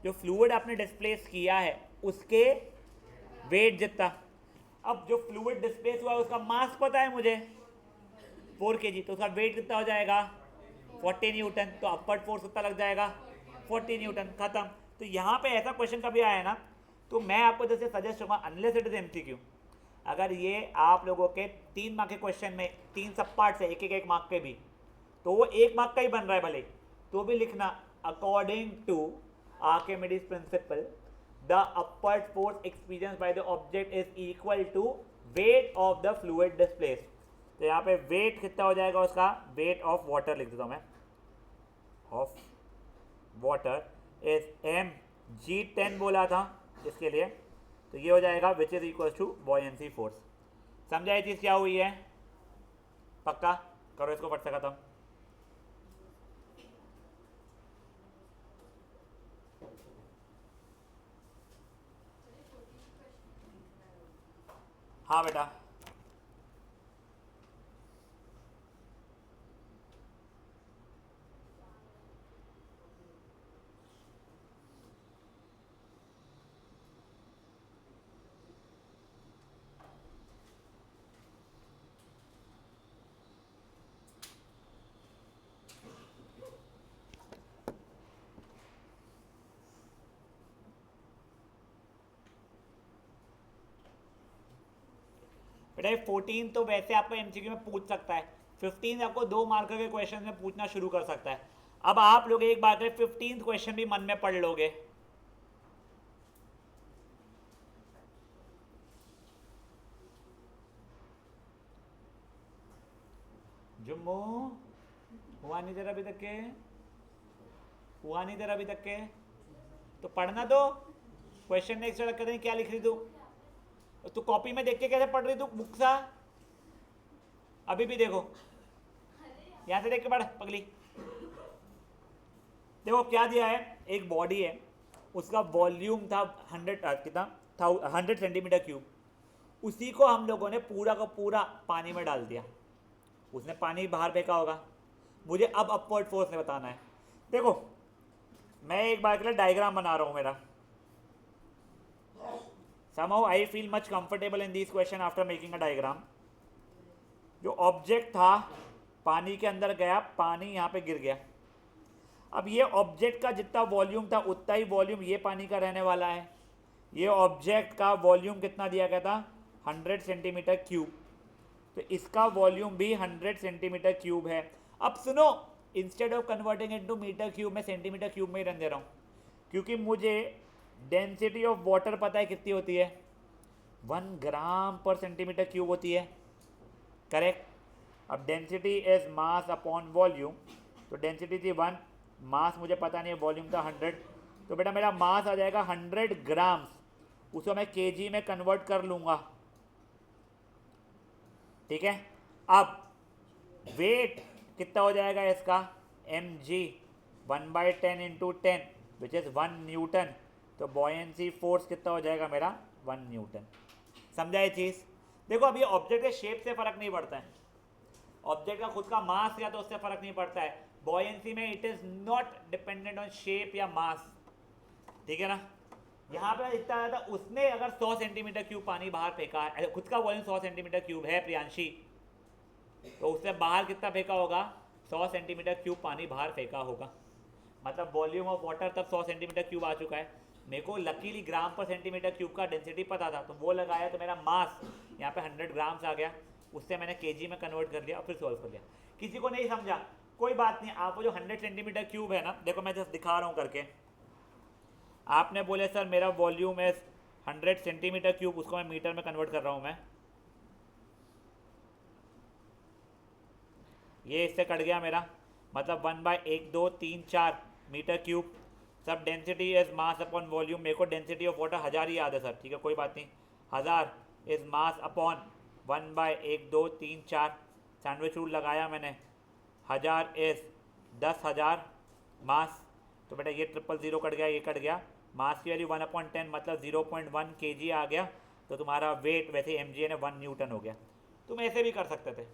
जो फ्लूइड आपने डिस्प्लेस किया है उसके वेट जितना। अब जो फ्लूइड डिस्प्लेस हुआ है उसका मास पता है मुझे 4 kg, तो उसका वेट कितना हो जाएगा? 40 न्यूटन। तो अपवर्ड फोर्स कितना लग जाएगा? 40 न्यूटन। खत्म। तो यहाँ पे ऐसा क्वेश्चन कभी आया ना तो मैं आपको जैसे सजेस्ट करूँगा, अनलेस इट इज एमसीक्यू, अगर ये आप लोगों के 3 मार्क के क्वेश्चन में 3 सब पार्ट से एक मार्क के भी, तो वो 1 मार्क का ही बन रहा है भले, तो भी लिखना according to Archimedes principle the upward force experience by the object is equal to weight of the fluid displace. तो यहाँ पे वेट कितना हो जाएगा उसका? वेट ऑफ वाटर लिख देता हूँ मैं, ऑफ वाटर इज mg10 बोला था इसके लिए, तो ये हो जाएगा which is equal to buoyancy force. समझा ये चीज़ क्या हुई है? पक्का करो इसको फट से खत्म। हाँ बेटा, बेटा 14 तो वैसे आपको एमसीक्यू में पूछ सकता है, 15 आपको 2 मार्कर के क्वेश्चन में पूछना शुरू कर सकता है। अब आप लोग एक बार करें 15 क्वेश्चन भी मन में पढ़ लोगे। जुम्मू हुआ नहीं तेरा अभी तक के? हुआ नहीं तेरा अभी तक के? तो पढ़ना तो क्वेश्चन नेक्स्ट रख कर क्या लिख रही तू कॉपी में देख के कैसे पढ़ रही तू बुक सा? अभी भी देखो, यहां से देख के पढ़ पगली। देखो क्या दिया है, एक बॉडी है, उसका वॉल्यूम था 100 कितना था, 100 सेंटीमीटर क्यूब। उसी को हम लोगों ने पूरा का पूरा पानी में डाल दिया, उसने पानी बाहर फेंका होगा। मुझे अब अपवर्ड फोर्स ने बताना है। देखो मैं एक बार के लिए डायग्राम बना रहा हूं मेरा। somehow I feel much comfortable in these question after making a diagram। जो ऑब्जेक्ट था पानी के अंदर गया, पानी यहाँ पे गिर गया। अब ये ऑब्जेक्ट का जितना वॉल्यूम था उतना ही वॉल्यूम ये पानी का रहने वाला है। ये ऑब्जेक्ट का वॉल्यूम कितना दिया गया था? 100 सेंटीमीटर क्यूब। तो इसका वॉल्यूम भी 100 सेंटीमीटर क्यूब है। अब सुनो, instead of converting into metre cube में सेंटीमीटर क्यूब में ही रहने दे रहा हूँ, क्योंकि मुझे डेंसिटी ऑफ वाटर पता है कितनी होती है, 1 ग्राम पर सेंटीमीटर क्यूब होती है, करेक्ट। अब density is mass upon volume, तो डेंसिटी थी 1, मास मुझे पता नहीं है, वॉल्यूम था 100, तो बेटा मेरा मास आ जाएगा 100 ग्राम्स। उसको मैं केजी में कन्वर्ट कर लूँगा, ठीक है। अब वेट कितना हो जाएगा इसका? mg 1/10 into 10 which is 1 Newton. तो बॉयंसी फोर्स कितना हो जाएगा मेरा? 1 न्यूटन। समझा ये चीज़? देखो अब ये ऑब्जेक्ट के शेप से फर्क नहीं पड़ता है, ऑब्जेक्ट का खुद का मास या तो उससे फर्क नहीं पड़ता है। बॉयंसी में it is not dependent on shape या मास, ठीक है ना। यहाँ पे इतना ज़्यादा उसने अगर 100 सेंटीमीटर क्यूब पानी बाहर फेंका है, खुद का वॉल्यूम 100 सेंटीमीटर क्यूब है प्रियांशी, तो उससे बाहर कितना फेंका होगा? 100 सेंटीमीटर क्यूब पानी बाहर फेंका होगा। मतलब वॉल्यूम ऑफ वाटर तब 100 सेंटीमीटर क्यूब आ चुका है। मेरे को लकीली ग्राम पर सेंटीमीटर क्यूब का डेंसिटी पता था, तो वो लगाया, तो मेरा मास यहाँ पे 100 ग्राम्स आ गया। उससे मैंने केजी में कन्वर्ट कर लिया और फिर सॉल्व कर लिया। किसी को नहीं समझा कोई बात नहीं, आप वो जो 100 सेंटीमीटर क्यूब है ना, देखो मैं जस्ट दिखा रहा हूँ करके। आपने बोले सर मेरा वॉल्यूम है 100 सेंटीमीटर क्यूब, उसको मैं मीटर में कन्वर्ट कर रहा हूँ मैं। ये इससे कट गया मेरा, मतलब 1/1, 2, 3, 4 मीटर क्यूब। सब density is mass upon volume. मेरे को डेंसिटी ऑफ वाटर 1000 ही याद है सर, ठीक है कोई बात नहीं। 1000 is mass upon 1/1, 2, 3, 4 sandwich rule लगाया मैंने। 1000 इज 10,000 मास। तो बेटा ये 000 कट गया, ये कट गया, मास की वैल्यू 1/10 मतलब 0.1 kg आ गया, तो तुम्हारा वेट वैसे mg ने 1 न्यूटन हो गया। तुम ऐसे भी कर सकते थे,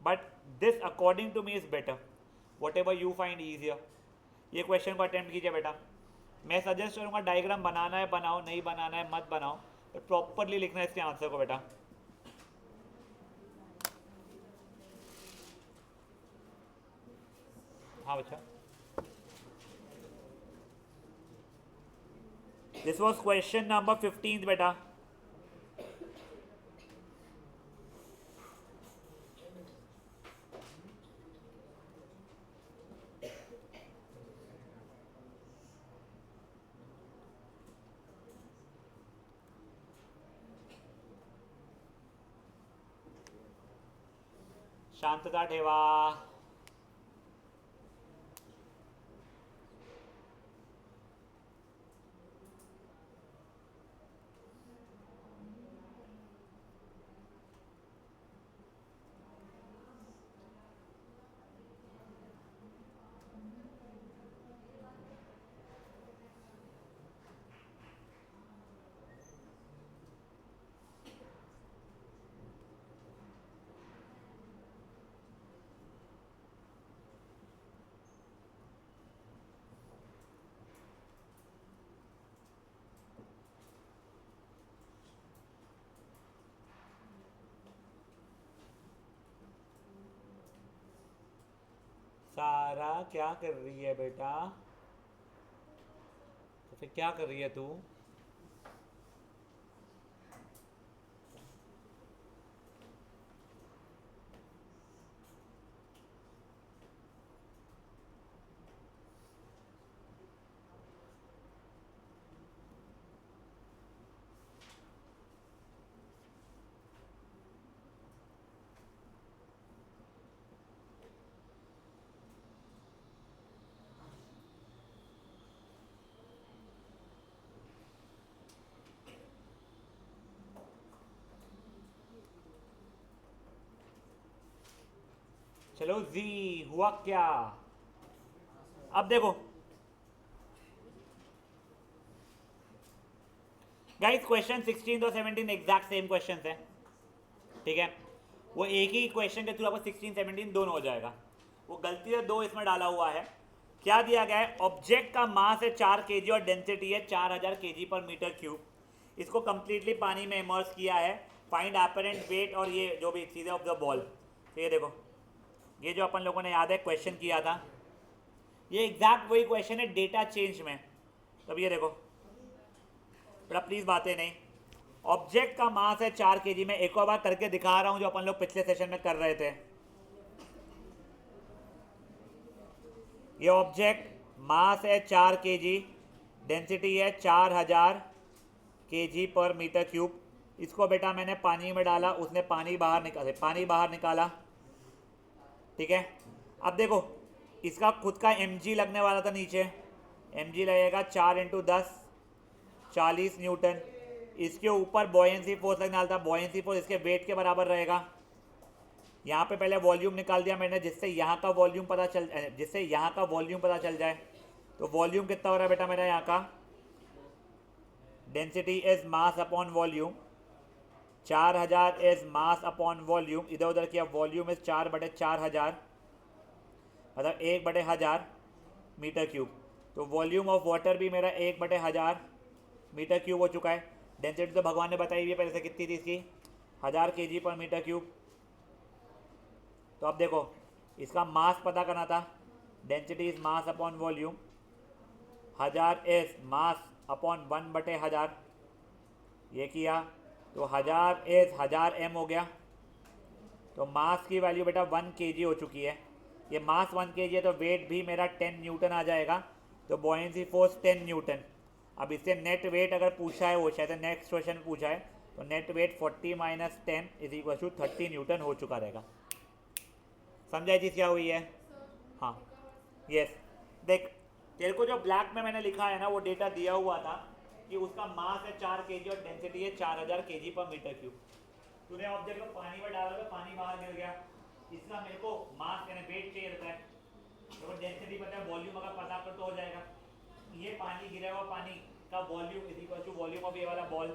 but this according to me is better, whatever you find easier. ये क्वेश्चन को अटेम्प्ट कीजिए बेटा। मैं सजेस्ट करूँगा डायग्राम बनाना है बनाओ, नहीं बनाना है मत बनाओ, बट प्रॉपरली लिखना है इसके आंसर को बेटा। हाँ बच्चा, दिस वॉज क्वेश्चन नंबर 15 बेटा। शांतता ठेवा। सारा क्या कर रही है बेटा? तो फिर क्या कर रही है तू? चलो जी, हुआ क्या? अब देखो गाइस, क्वेश्चन 16 और 17 एग्जैक्ट सेम क्वेश्चन है, ठीक है। वो एक ही क्वेश्चन के थ्रू आपको 16 17 दोनों हो जाएगा। वो गलती से दो इसमें डाला हुआ है। क्या दिया गया है? ऑब्जेक्ट का मास है 4 kg और डेंसिटी है 4000 kg पर मीटर क्यूब। इसको कंप्लीटली पानी में इमर्स किया है। फाइंड एपरेंट वेट और ये जो भी चीज़ें ऑफ द बॉल। तो ये देखो, ये जो अपन लोगों ने याद है क्वेश्चन किया था, ये एग्जैक्ट वही क्वेश्चन है डेटा चेंज में। तब ये देखो बेटा, प्लीज बातें नहीं। ऑब्जेक्ट का मास है 4 kg में, एक और बार करके दिखा रहा हूं जो अपन लोग पिछले सेशन में कर रहे थे। ये ऑब्जेक्ट मास है 4 kg, डेंसिटी है 4000 kg पर मीटर क्यूब। इसको बेटा मैंने पानी में डाला, उसने पानी बाहर निकाला, ठीक है। अब देखो, इसका खुद का mg लगने वाला था नीचे, mg लगेगा 4 × 10 40 न्यूटन। इसके ऊपर बॉयंसी फोर्स लगने वाला था, बॉयंसी फोर्स इसके वेट के बराबर रहेगा। यहाँ पे पहले वॉल्यूम निकाल दिया मैंने, जिससे यहाँ का वॉल्यूम पता चल जाए। तो वॉल्यूम कितना हो रहा है बेटा मेरा यहाँ का? Density is mass upon volume, 4000 is mass upon volume. इधर उधर किया, वॉल्यूम इज 4/4000 मतलब 1/1000 मीटर क्यूब। तो वॉल्यूम ऑफ वाटर भी मेरा 1/1000 मीटर क्यूब हो चुका है। डेंसिटी तो भगवान ने बताई हुई है पहले से, कितनी थी इसकी? 1000 kg पर मीटर क्यूब। तो अब देखो, इसका मास पता करना था, density is mass upon volume, 1000 is mass upon 1/1000। ये किया तो 1000 इज 1000 m हो गया। तो मास की वैल्यू बेटा 1 kg हो चुकी है। ये मास 1 kg है, तो वेट भी मेरा 10 न्यूटन आ जाएगा। तो बॉयंसी फोर्स 10 न्यूटन। अब इससे नेट वेट अगर पूछा है, वो शायद नेक्स्ट क्वेश्चन पूछा है, तो नेट वेट 40 - 10 = 30 न्यूटन हो चुका रहेगा। समझा चीज़ क्या हुई है? हाँ, यस। देख, तेरे को जो ब्लैक में मैंने लिखा है ना, वो डेटा दिया हुआ था कि उसका मास है 4 kg और डेंसिटी है 4000 kg पर मीटर क्यूब। तूने ऑब्जेक्ट को पानी में डाला तो पानी बाहर गिर गया। इसका मेरे को मास यानी वेट चाहिए रहता है, तो डेंसिटी पता है, वॉल्यूम अगर पता कर तो हो जाएगा। ये पानी गिरा हुआ पानी का volume is equal to volume of ये वाला बॉल,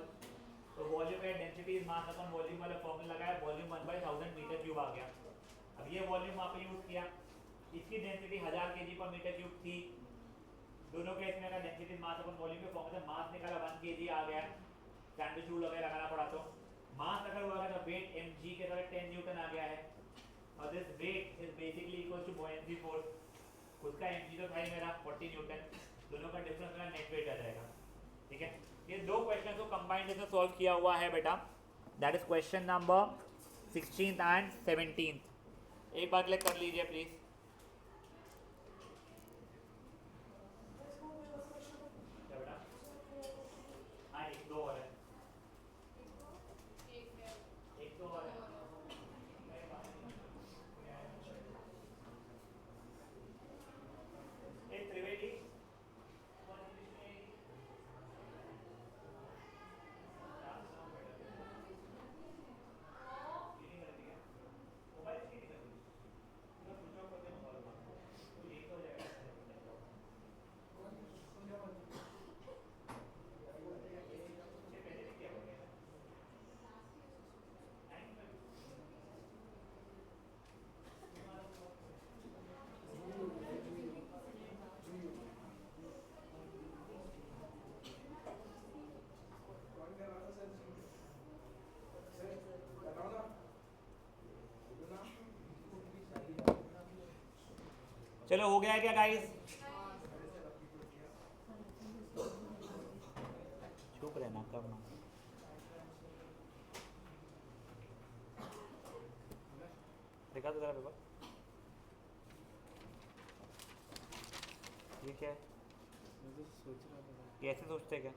तो वॉल्यूम है density is mass upon volume वाला फॉर्मूला लगाया, वॉल्यूम 1/1000 मीटर क्यूब आ गया। अब ये वॉल्यूम वहाँ पे यूज किया, इसकी डेंसिटी 1000 kg पर मीटर क्यूब थी, दोनों के इसमें का डेंसिटी मास अपॉन वॉल्यूम के फॉर्मूला मास निकाला 1 kg आ गया, सैंडविच रूल वगैरह लगाना पड़ा, तो मास अगर हुआ है तो वेट mg के साथ 10 न्यूटन आ गया है, और this weight is basically equal to buoyancy force, खुद का mg तो था ही मेरा 40 न्यूटन, दोनों का डिफरेंस मेरा नेट वेट आ जाएगा। ठीक है, ये दो क्वेश्चन को कंबाइंड से सॉल्व किया हुआ है बेटा, that is question number 16th and 17th। एक बार क्लिक कर लीजिए प्लीज। क्या बेटा? हाँ, एक दो और है, एक दो और है। एक त्रिवेदी चलो हो गया है क्या गाइस? चुप रहना करना। देखा तो जरा पेपर, ये क्या है? कैसे सोचते क्या?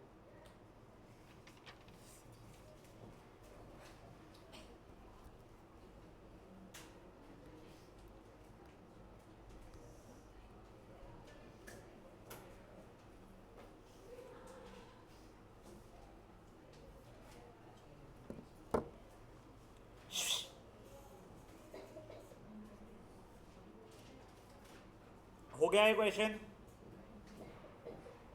हो गया है क्वेश्चन,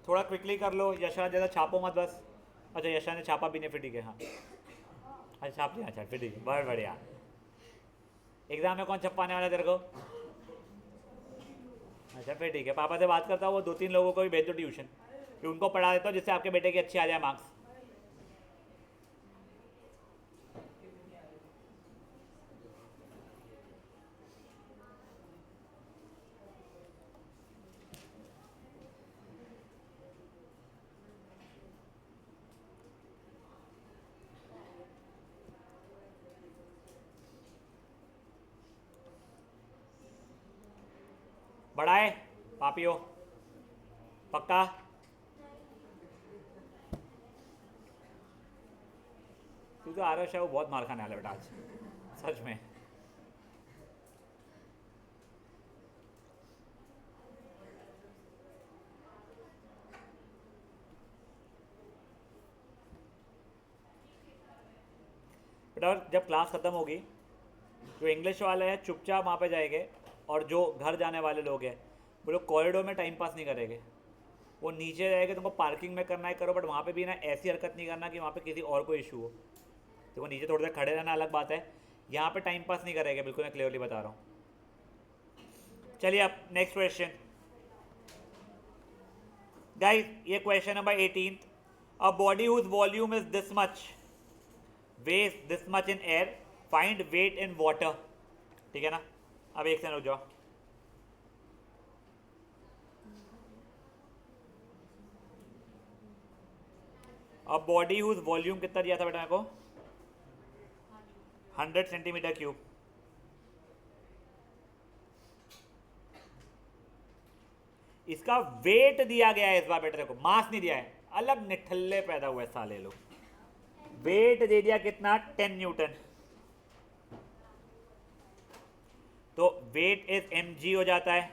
थोड़ा क्विकली कर लो, यशा ज़्यादा छापो मत बस। अच्छा यशा ने छापा भी नहीं, फिर ठीक है। हाँ अच्छा छाप लिया, अच्छा फिर ठीक है, बहुत बढ़िया। एग्जाम में कौन छपाने वाला है तेरे को? अच्छा फिर ठीक है, पापा से बात करता हूँ, वो 2-3 लोगों को भी भेज दो ट्यूशन, फिर उनको पढ़ा देता हूँ जिससे आपके बेटे के अच्छे आ जाए मार्क्स। बढ़ाए पापियो, पक्का? तू तो आरश है, वो बहुत मार खाने वाला बेटा आज, सच में। बेटा जब क्लास ख़त्म होगी, जो इंग्लिश वाले हैं चुपचाप वहाँ पे जाएंगे, और जो घर जाने वाले लोग हैं वो लोग कॉरिडोर में टाइम पास नहीं करेंगे, वो नीचे जाएंगे। तुमको पार्किंग में करना है करो, बट वहाँ पे भी ना ऐसी हरकत नहीं करना कि वहाँ पे किसी और को इशू हो। देखो नीचे थोड़ी देर खड़े रहना अलग बात है, यहाँ पे टाइम पास नहीं करेंगे, बिल्कुल मैं क्लियरली बता रहा हूँ। चलिए अब नेक्स्ट क्वेश्चन गाइस, ये question number 18। A body whose volume is this much, weight this much in air, find weight in water. ठीक है ना? अब एक सेकंड रुक जाओ। अब बॉडी हुज वॉल्यूम कितना दिया था बेटा मेरे को? 100 सेंटीमीटर क्यूब। इसका वेट दिया गया है इस बार बेटा, देखो मास नहीं दिया है, अलग निठल्ले पैदा हुए साले लोग। वेट दे दिया कितना? 10 न्यूटन। तो वेट इज mg हो जाता है,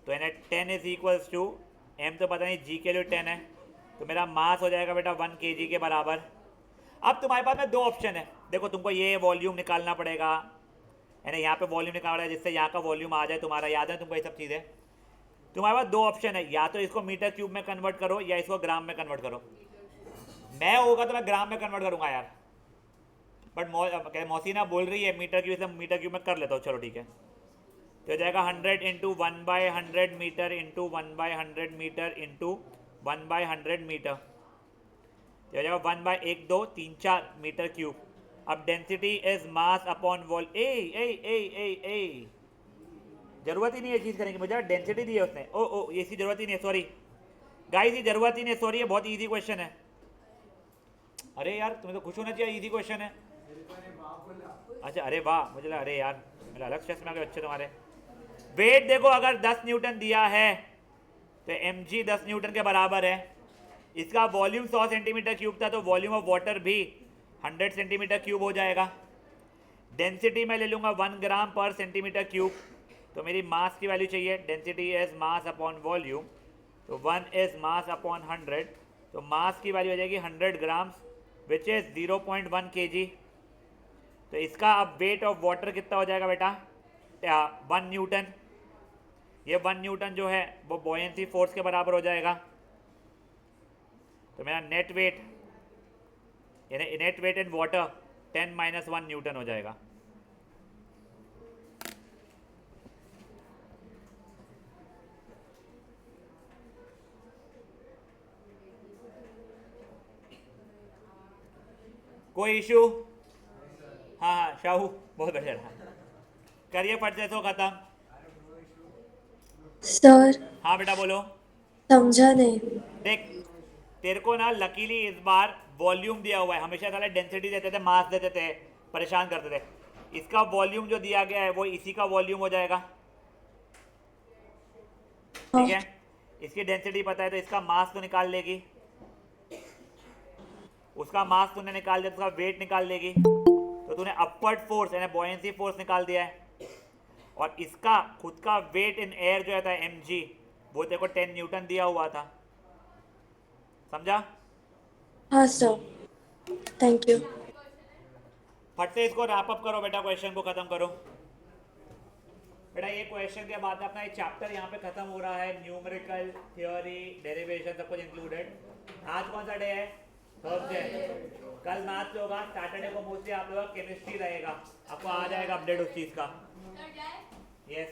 तो यानी 10 इज इक्वल्स टू m, तो पता नहीं g के लिए 10 है, तो मेरा मास हो जाएगा बेटा 1 kg के बराबर। अब तुम्हारे पास में दो ऑप्शन है, देखो तुमको ये वॉल्यूम निकालना पड़ेगा, यानी यहाँ पे वॉल्यूम निकालना है जिससे यहाँ का वॉल्यूम आ जाए तुम्हारा, याद है तुमको ये सब चीज़ें। तुम्हारे पास दो ऑप्शन है, या तो इसको मीटर क्यूब में कन्वर्ट करो या इसको ग्राम में कन्वर्ट करो। मैं होगा तो मैं ग्राम में कन्वर्ट करूंगा यार, बट मौसीना बोल रही है मीटर क्यूब से मीटर क्यूब में कर लेता हूँ, चलो ठीक है। तो हो जाएगा 100 into 1/100 metre into 1/100 metre into 1/100 metre, तो हो जाएगा 1/1 2 3 4 मीटर क्यूब। अब density is mass upon volume, ए जरूरत ही नहीं है चीज करने की, मुझे डेंसिटी दी है उसने। ओ ये इसकी जरूरत ही नहीं है, सॉरी गाइस, ये जरूरत ही नहीं है, सॉरी, ये बहुत इजी क्वेश्चन है। अरे यार तुम्हें तो खुश होना चाहिए, इजी क्वेश्चन है। अच्छा अरे वाह, मुझे लगा अरे यार मेरा अलग स्ट्रेस में आ गए बच्चे तुम्हारे। वेट देखो, अगर 10 न्यूटन दिया है तो mg 10 न्यूटन के बराबर है। इसका वॉल्यूम 100 सेंटीमीटर क्यूब था, तो वॉल्यूम ऑफ वाटर भी 100 सेंटीमीटर क्यूब हो जाएगा। डेंसिटी मैं ले लूंगा 1 ग्राम पर सेंटीमीटर क्यूब, तो मेरी मास की वैल्यू चाहिए, density is mass upon volume, तो 1 इज मास अपॉन 100, तो मास की वैल्यू हो जाएगी 100 ग्राम्स विच इज 0.1 kg। तो इसका अब वेट ऑफ वाटर कितना हो जाएगा बेटा, 1 न्यूटन। ये 1 न्यूटन जो है वो बॉयंसी फोर्स के बराबर हो जाएगा। तो मेरा net weight in water 10 - 1 newton हो जाएगा। कोई इशू? हाँ शाहू बहुत बढ़िया रहा, करिए फट से तो खत्म। सर हाँ बेटा बोलो। समझा नहीं। देख तेरे को ना लकीली इस बार वॉल्यूम दिया हुआ है, हमेशा साले डेंसिटी देते थे, मास देते थे, परेशान करते थे। इसका वॉल्यूम जो दिया गया है वो इसी का वॉल्यूम हो जाएगा, ठीक है। इसकी डेंसिटी पता है तो इसका मास तो निकाल लेगी, उसका मास तूने निकाल दिया तो उसका वेट निकाल लेगी, तो तूने अपवर्ड फोर्स यानी बॉयंसी फोर्स निकाल दिया है। और इसका खुद का वेट इन एयर जो था mg, वो तेरे को 10 न्यूटन दिया हुआ था, समझा? हाँ सर, थैंक यू। फट से इसको रैप अप करो बेटा, क्वेश्चन को खत्म करो बेटा। ये क्वेश्चन के बाद अपना एक चैप्टर यहाँ पे खत्म हो रहा है, न्यूमेरिकल थ्योरी डेरिवेशन सब कुछ इंक्लूडेड। आज कौन सा डे है? थर्सडे। कल मैथ्स होगा, सैटरडे को मोस्टली आप लोगों का केमिस्ट्री रहेगा, आपको आ जाएगा अपडेट उस चीज़ का। यस